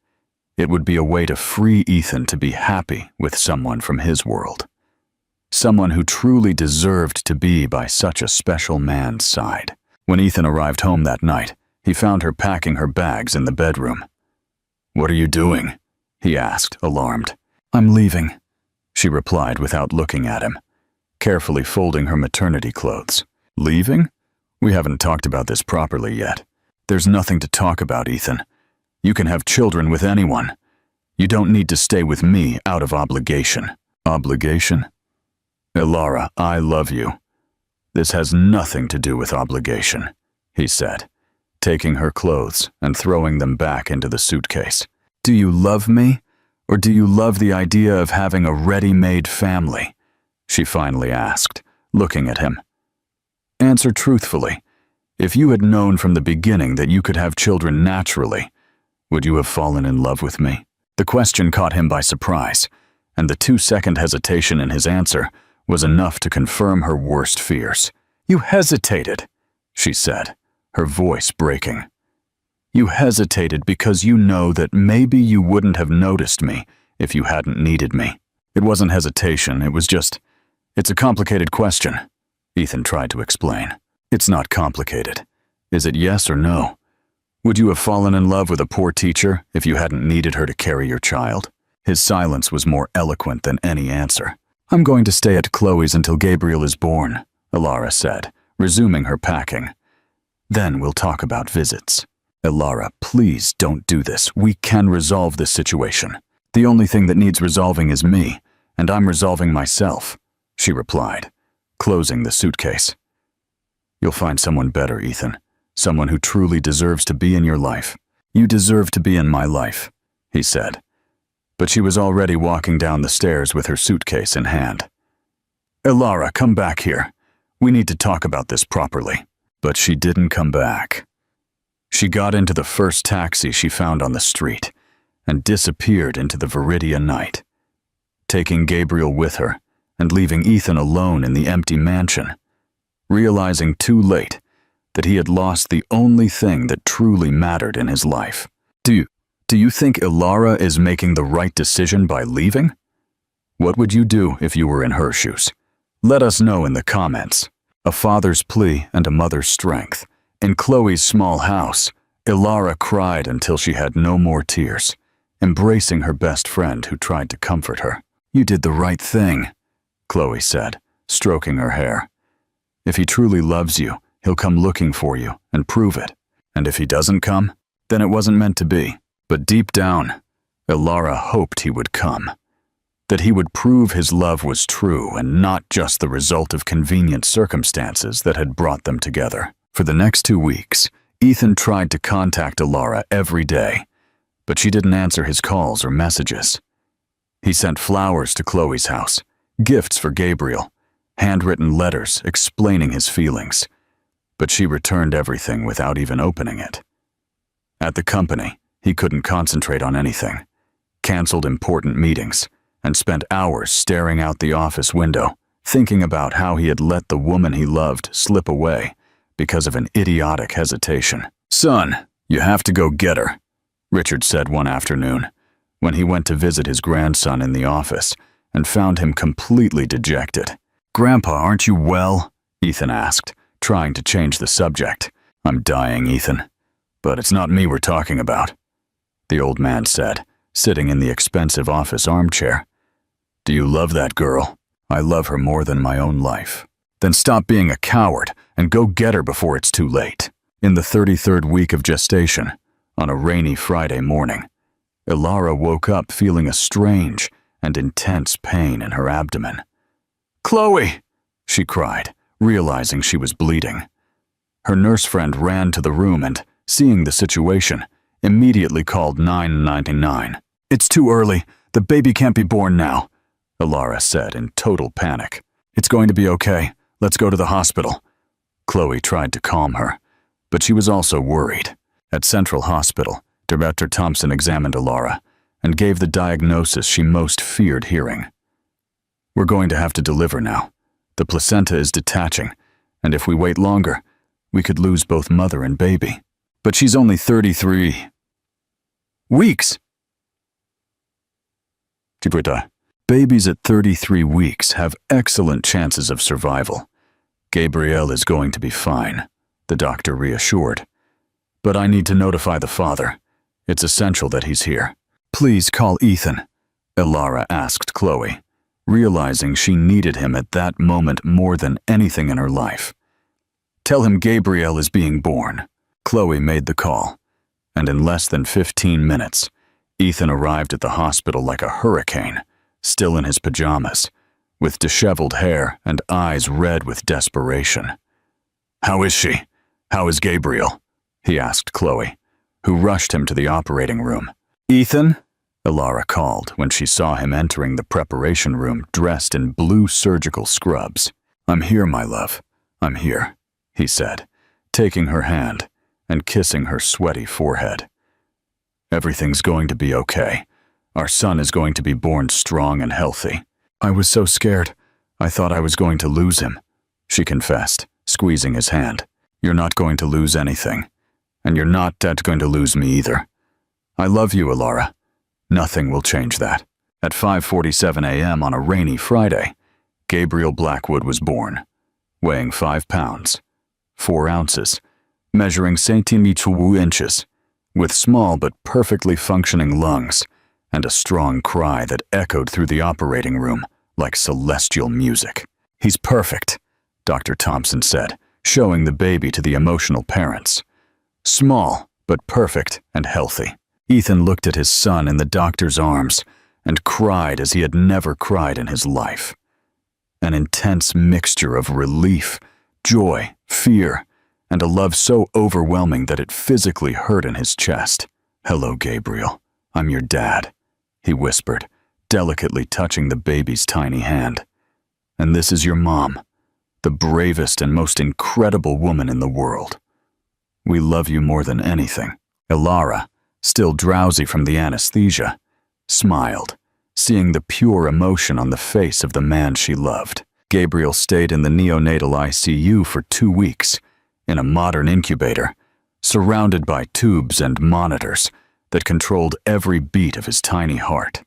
[SPEAKER 1] it would be a way to free Ethan to be happy with someone from his world. Someone who truly deserved to be by such a special man's side. When Ethan arrived home that night, he found her packing her bags in the bedroom. "What are you doing?" he asked, alarmed. "I'm leaving," she replied without looking at him, carefully folding her maternity clothes. "Leaving? We haven't talked about this properly yet. There's nothing to talk about, Ethan. You can have children with anyone. You don't need to stay with me out of obligation." "Obligation? Elara, I love you. This has nothing to do with obligation," he said, taking her clothes and throwing them back into the suitcase. "Do you love me, or do you love the idea of having a ready-made family?" she finally asked, looking at him. "Answer truthfully. If you had known from the beginning that you could have children naturally, would you have fallen in love with me?" The question caught him by surprise, and the 2-second hesitation in his answer was enough to confirm her worst fears. "You hesitated," she said, her voice breaking. "You hesitated because you know that maybe you wouldn't have noticed me if you hadn't needed me." It wasn't hesitation, it's a complicated question, Ethan tried to explain. "It's not complicated. Is it yes or no? Would you have fallen in love with a poor teacher if you hadn't needed her to carry your child?" His silence was more eloquent than any answer. "I'm going to stay at Chloe's until Gabriel is born," Elara said, resuming her packing. "Then we'll talk about visits." "Elara, please don't do this. We can resolve this situation. The only thing that needs resolving is me, and I'm resolving myself," she replied, closing the suitcase. "You'll find someone better, Ethan. Someone who truly deserves to be in your life." "You deserve to be in my life," he said. But she was already walking down the stairs with her suitcase in hand. "Elara, come back here. We need to talk about this properly." But she didn't come back. She got into the first taxi she found on the street and disappeared into the Viridia night, taking Gabriel with her and leaving Ethan alone in the empty mansion, realizing too late that he had lost the only thing that truly mattered in his life. Do you think Elara is making the right decision by leaving? What would you do if you were in her shoes? Let us know in the comments. A father's plea and a mother's strength. In Chloe's small house, Elara cried until she had no more tears, embracing her best friend who tried to comfort her. "You did the right thing," Chloe said, stroking her hair. "If he truly loves you, he'll come looking for you and prove it. And if he doesn't come, then it wasn't meant to be." But deep down, Elara hoped he would come, that he would prove his love was true and not just the result of convenient circumstances that had brought them together. For the next 2 weeks, Ethan tried to contact Elara every day, but she didn't answer his calls or messages. He sent flowers to Chloe's house, gifts for Gabriel, handwritten letters explaining his feelings, but she returned everything without even opening it. At the company, he couldn't concentrate on anything, canceled important meetings, and spent hours staring out the office window, thinking about how he had let the woman he loved slip away because of an idiotic hesitation. "Son, you have to go get her," Richard said one afternoon, when he went to visit his grandson in the office and found him completely dejected. "Grandpa, aren't you well?" Ethan asked, trying to change the subject. I'm dying, Ethan. But it's not me we're talking about, the old man said, sitting in the expensive office armchair. Do you love that girl? I love her more than my own life. Then stop being a coward and go get her before it's too late. In the 33rd week of gestation, on a rainy Friday morning, Ilara woke up feeling a strange and intense pain in her abdomen. Chloe! She cried, realizing she was bleeding. Her nurse friend ran to the room and, seeing the situation, immediately called 999. It's too early. The baby can't be born now, Ilara said in total panic. It's going to be okay. Let's go to the hospital. Chloe tried to calm her, but she was also worried. At Central Hospital, Director Thompson examined Ilara and gave the diagnosis she most feared hearing. We're going to have to deliver now. The placenta is detaching, and if we wait longer, we could lose both mother and baby. But she's only 33 weeks. Babies at 33 weeks have excellent chances of survival. Gabriel is going to be fine, the doctor reassured. But I need to notify the father. It's essential that he's here. Please call Ethan, Ilara asked Chloe, realizing she needed him at that moment more than anything in her life. Tell him Gabriel is being born. Chloe made the call, and in less than 15 minutes, Ethan arrived at the hospital like a hurricane, still in his pajamas, with disheveled hair and eyes red with desperation. How is she? How is Gabriel? He asked Chloe, who rushed him to the operating room. Ethan? Ilara called when she saw him entering the preparation room dressed in blue surgical scrubs. I'm here, my love. I'm here, he said, taking her hand and kissing her sweaty forehead. Everything's going to be okay. Our son is going to be born strong and healthy. I was so scared. I thought I was going to lose him, she confessed, squeezing his hand. You're not going to lose anything, and you're not going to lose me either. I love you, Ilara. Nothing will change that. At 5:47 a.m. on a rainy Friday, Gabriel Blackwood was born, weighing 5 pounds, 4 ounces, measuring 1.2 inches, with small but perfectly functioning lungs, and a strong cry that echoed through the operating room like celestial music. He's perfect, Dr. Thompson said, showing the baby to the emotional parents. Small, but perfect and healthy. Ethan looked at his son in the doctor's arms and cried as he had never cried in his life. An intense mixture of relief, joy, fear, and a love so overwhelming that it physically hurt in his chest. Hello, Gabriel. I'm your dad, he whispered, delicately touching the baby's tiny hand. And this is your mom, the bravest and most incredible woman in the world. We love you more than anything. Ilara, still drowsy from the anesthesia, smiled, seeing the pure emotion on the face of the man she loved. Gabriel stayed in the neonatal ICU for 2 weeks, in a modern incubator, surrounded by tubes and monitors that controlled every beat of his tiny heart.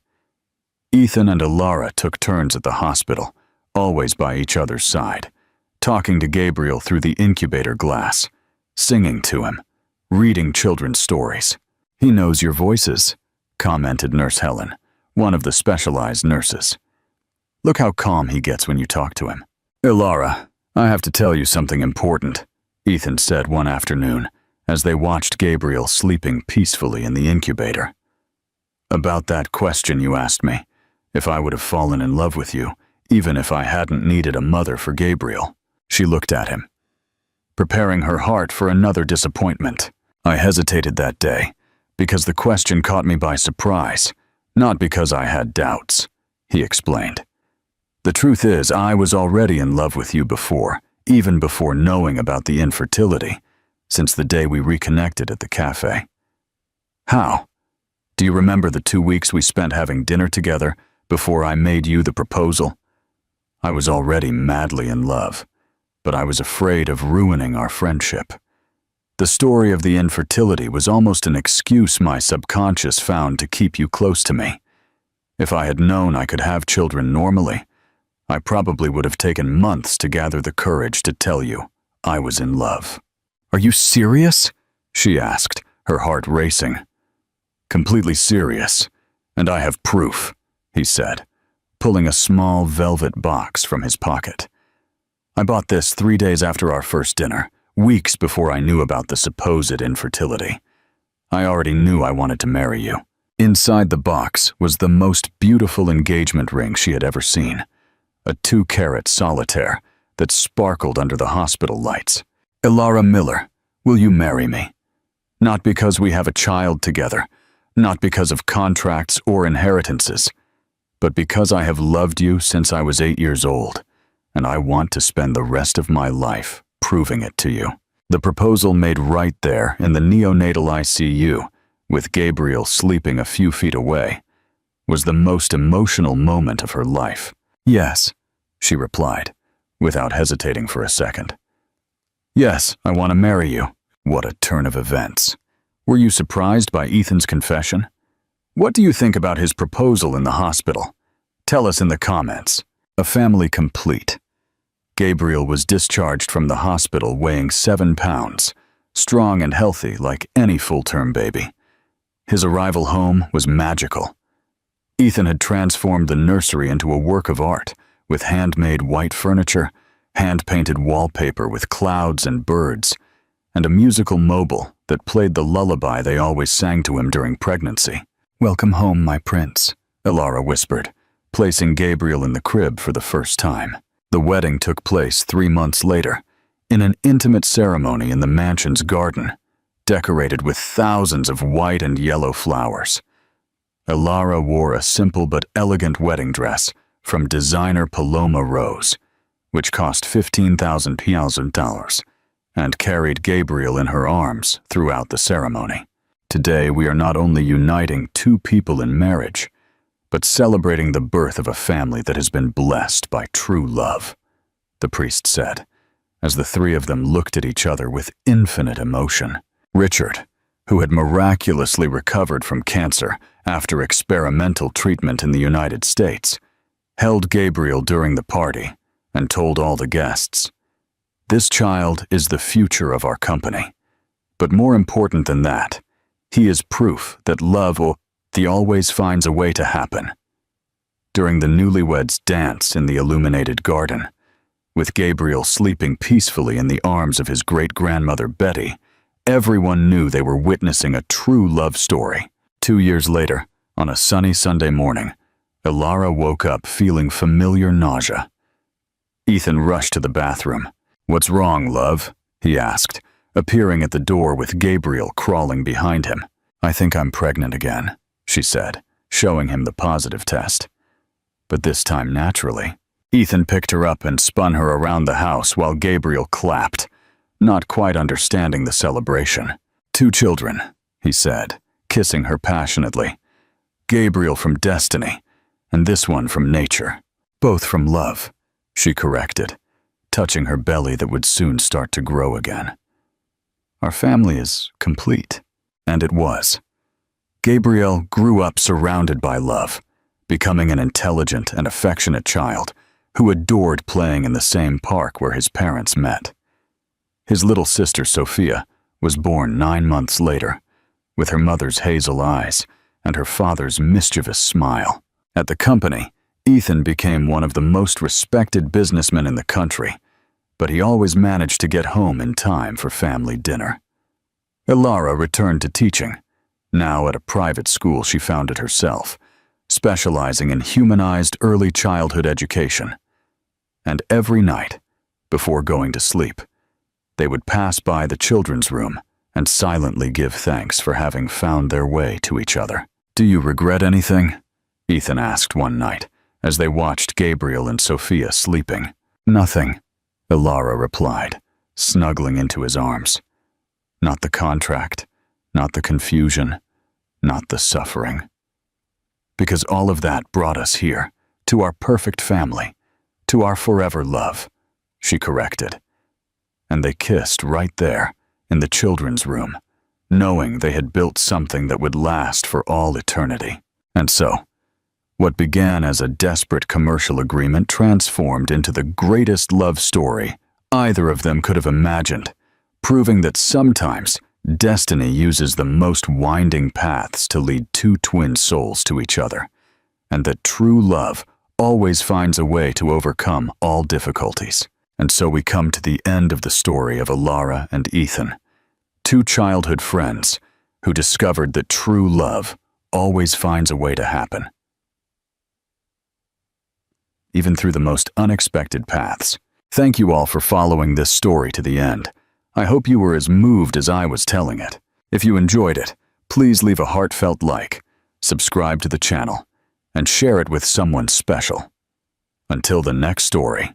[SPEAKER 1] Ethan and Ilara took turns at the hospital, always by each other's side, talking to Gabriel through the incubator glass, singing to him, reading children's stories. He knows your voices, commented Nurse Helen, one of the specialized nurses. Look how calm he gets when you talk to him. Ilara, I have to tell you something important, Ethan said one afternoon as they watched Gabriel sleeping peacefully in the incubator. About that question you asked me, if I would have fallen in love with you, even if I hadn't needed a mother for Gabriel. She looked at him, preparing her heart for another disappointment. I hesitated that day because the question caught me by surprise, not because I had doubts, he explained. The truth is, I was already in love with you before, even before knowing about the infertility, since the day we reconnected at the cafe. How? Do you remember the 2 weeks we spent having dinner together before I made you the proposal? I was already madly in love, but I was afraid of ruining our friendship. The story of the infertility was almost an excuse my subconscious found to keep you close to me. If I had known I could have children normally, I probably would have taken months to gather the courage to tell you I was in love." "Are you serious?" she asked, her heart racing. "Completely serious, and I have proof," he said, pulling a small velvet box from his pocket. "I bought this 3 days after our first dinner, weeks before I knew about the supposed infertility. I already knew I wanted to marry you." Inside the box was the most beautiful engagement ring she had ever seen, a 2-carat solitaire that sparkled under the hospital lights. "Elara Miller, will you marry me? Not because we have a child together, not because of contracts or inheritances, but because I have loved you since I was 8 years old, and I want to spend the rest of my life proving it to you." The proposal made right there in the neonatal ICU, with Gabriel sleeping a few feet away, was the most emotional moment of her life. "Yes," she replied, without hesitating for a second. "Yes, I want to marry you." What a turn of events. Were you surprised by Ethan's confession? What do you think about his proposal in the hospital? Tell us in the comments. A family complete. Gabriel was discharged from the hospital weighing 7 pounds, strong and healthy like any full-term baby. His arrival home was magical. Ethan had transformed the nursery into a work of art, with handmade white furniture, hand-painted wallpaper with clouds and birds, and a musical mobile that played the lullaby they always sang to him during pregnancy. "Welcome home, my prince," Elara whispered, placing Gabriel in the crib for the first time. The wedding took place 3 months later, in an intimate ceremony in the mansion's garden, decorated with thousands of white and yellow flowers. Elara wore a simple but elegant wedding dress from designer Paloma Rose, which cost $15,000, and carried Gabriel in her arms throughout the ceremony. Today, we are not only uniting 2 people in marriage, but celebrating the birth of a family that has been blessed by true love, the priest said, as the 3 of them looked at each other with infinite emotion. Richard, who had miraculously recovered from cancer after experimental treatment in the United States, held Gabriel during the party and told all the guests, "This child is the future of our company. But more important than that, he is proof that love always finds a way to happen." During the newlyweds' dance in the illuminated garden, with Gabriel sleeping peacefully in the arms of his great-grandmother Betty, everyone knew they were witnessing a true love story. 2 years later, on a sunny Sunday morning, Elara woke up feeling familiar nausea. Ethan rushed to the bathroom. "What's wrong, love?" he asked, appearing at the door with Gabriel crawling behind him. "I think I'm pregnant again," she said, showing him the positive test. But this time naturally. Ethan picked her up and spun her around the house while Gabriel clapped, not quite understanding the celebration. "2 children," he said, kissing her passionately. "Gabriel from destiny, and this one from nature. Both from love," she corrected, touching her belly that would soon start to grow again. "Our family is complete." And it was. Gabriel grew up surrounded by love, becoming an intelligent and affectionate child who adored playing in the same park where his parents met. His little sister Sophia was born 9 months later, with her mother's hazel eyes and her father's mischievous smile. At the company, Ethan became one of the most respected businessmen in the country, but he always managed to get home in time for family dinner. Elara returned to teaching, now at a private school she founded herself, specializing in humanized early childhood education. And every night, before going to sleep, they would pass by the children's room and silently give thanks for having found their way to each other. "Do you regret anything?" Ethan asked one night, as they watched Gabriel and Sophia sleeping. "Nothing," Elara replied, snuggling into his arms. "Not the contract, not the confusion, not the suffering. Because all of that brought us here, to our perfect family, to our forever love," she corrected. And they kissed right there, in the children's room, knowing they had built something that would last for all eternity. And so, What began as a desperate commercial agreement transformed into the greatest love story either of them could have imagined, proving that sometimes destiny uses the most winding paths to lead two twin souls to each other, and that true love always finds a way to overcome all difficulties. And so we come to the end of the story of Alara and Ethan, two childhood friends who discovered that true love always finds a way to happen, even through the most unexpected paths. Thank you all for following this story to the end. I hope you were as moved as I was telling it. If you enjoyed it, please leave a heartfelt like, subscribe to the channel, and share it with someone special. Until the next story.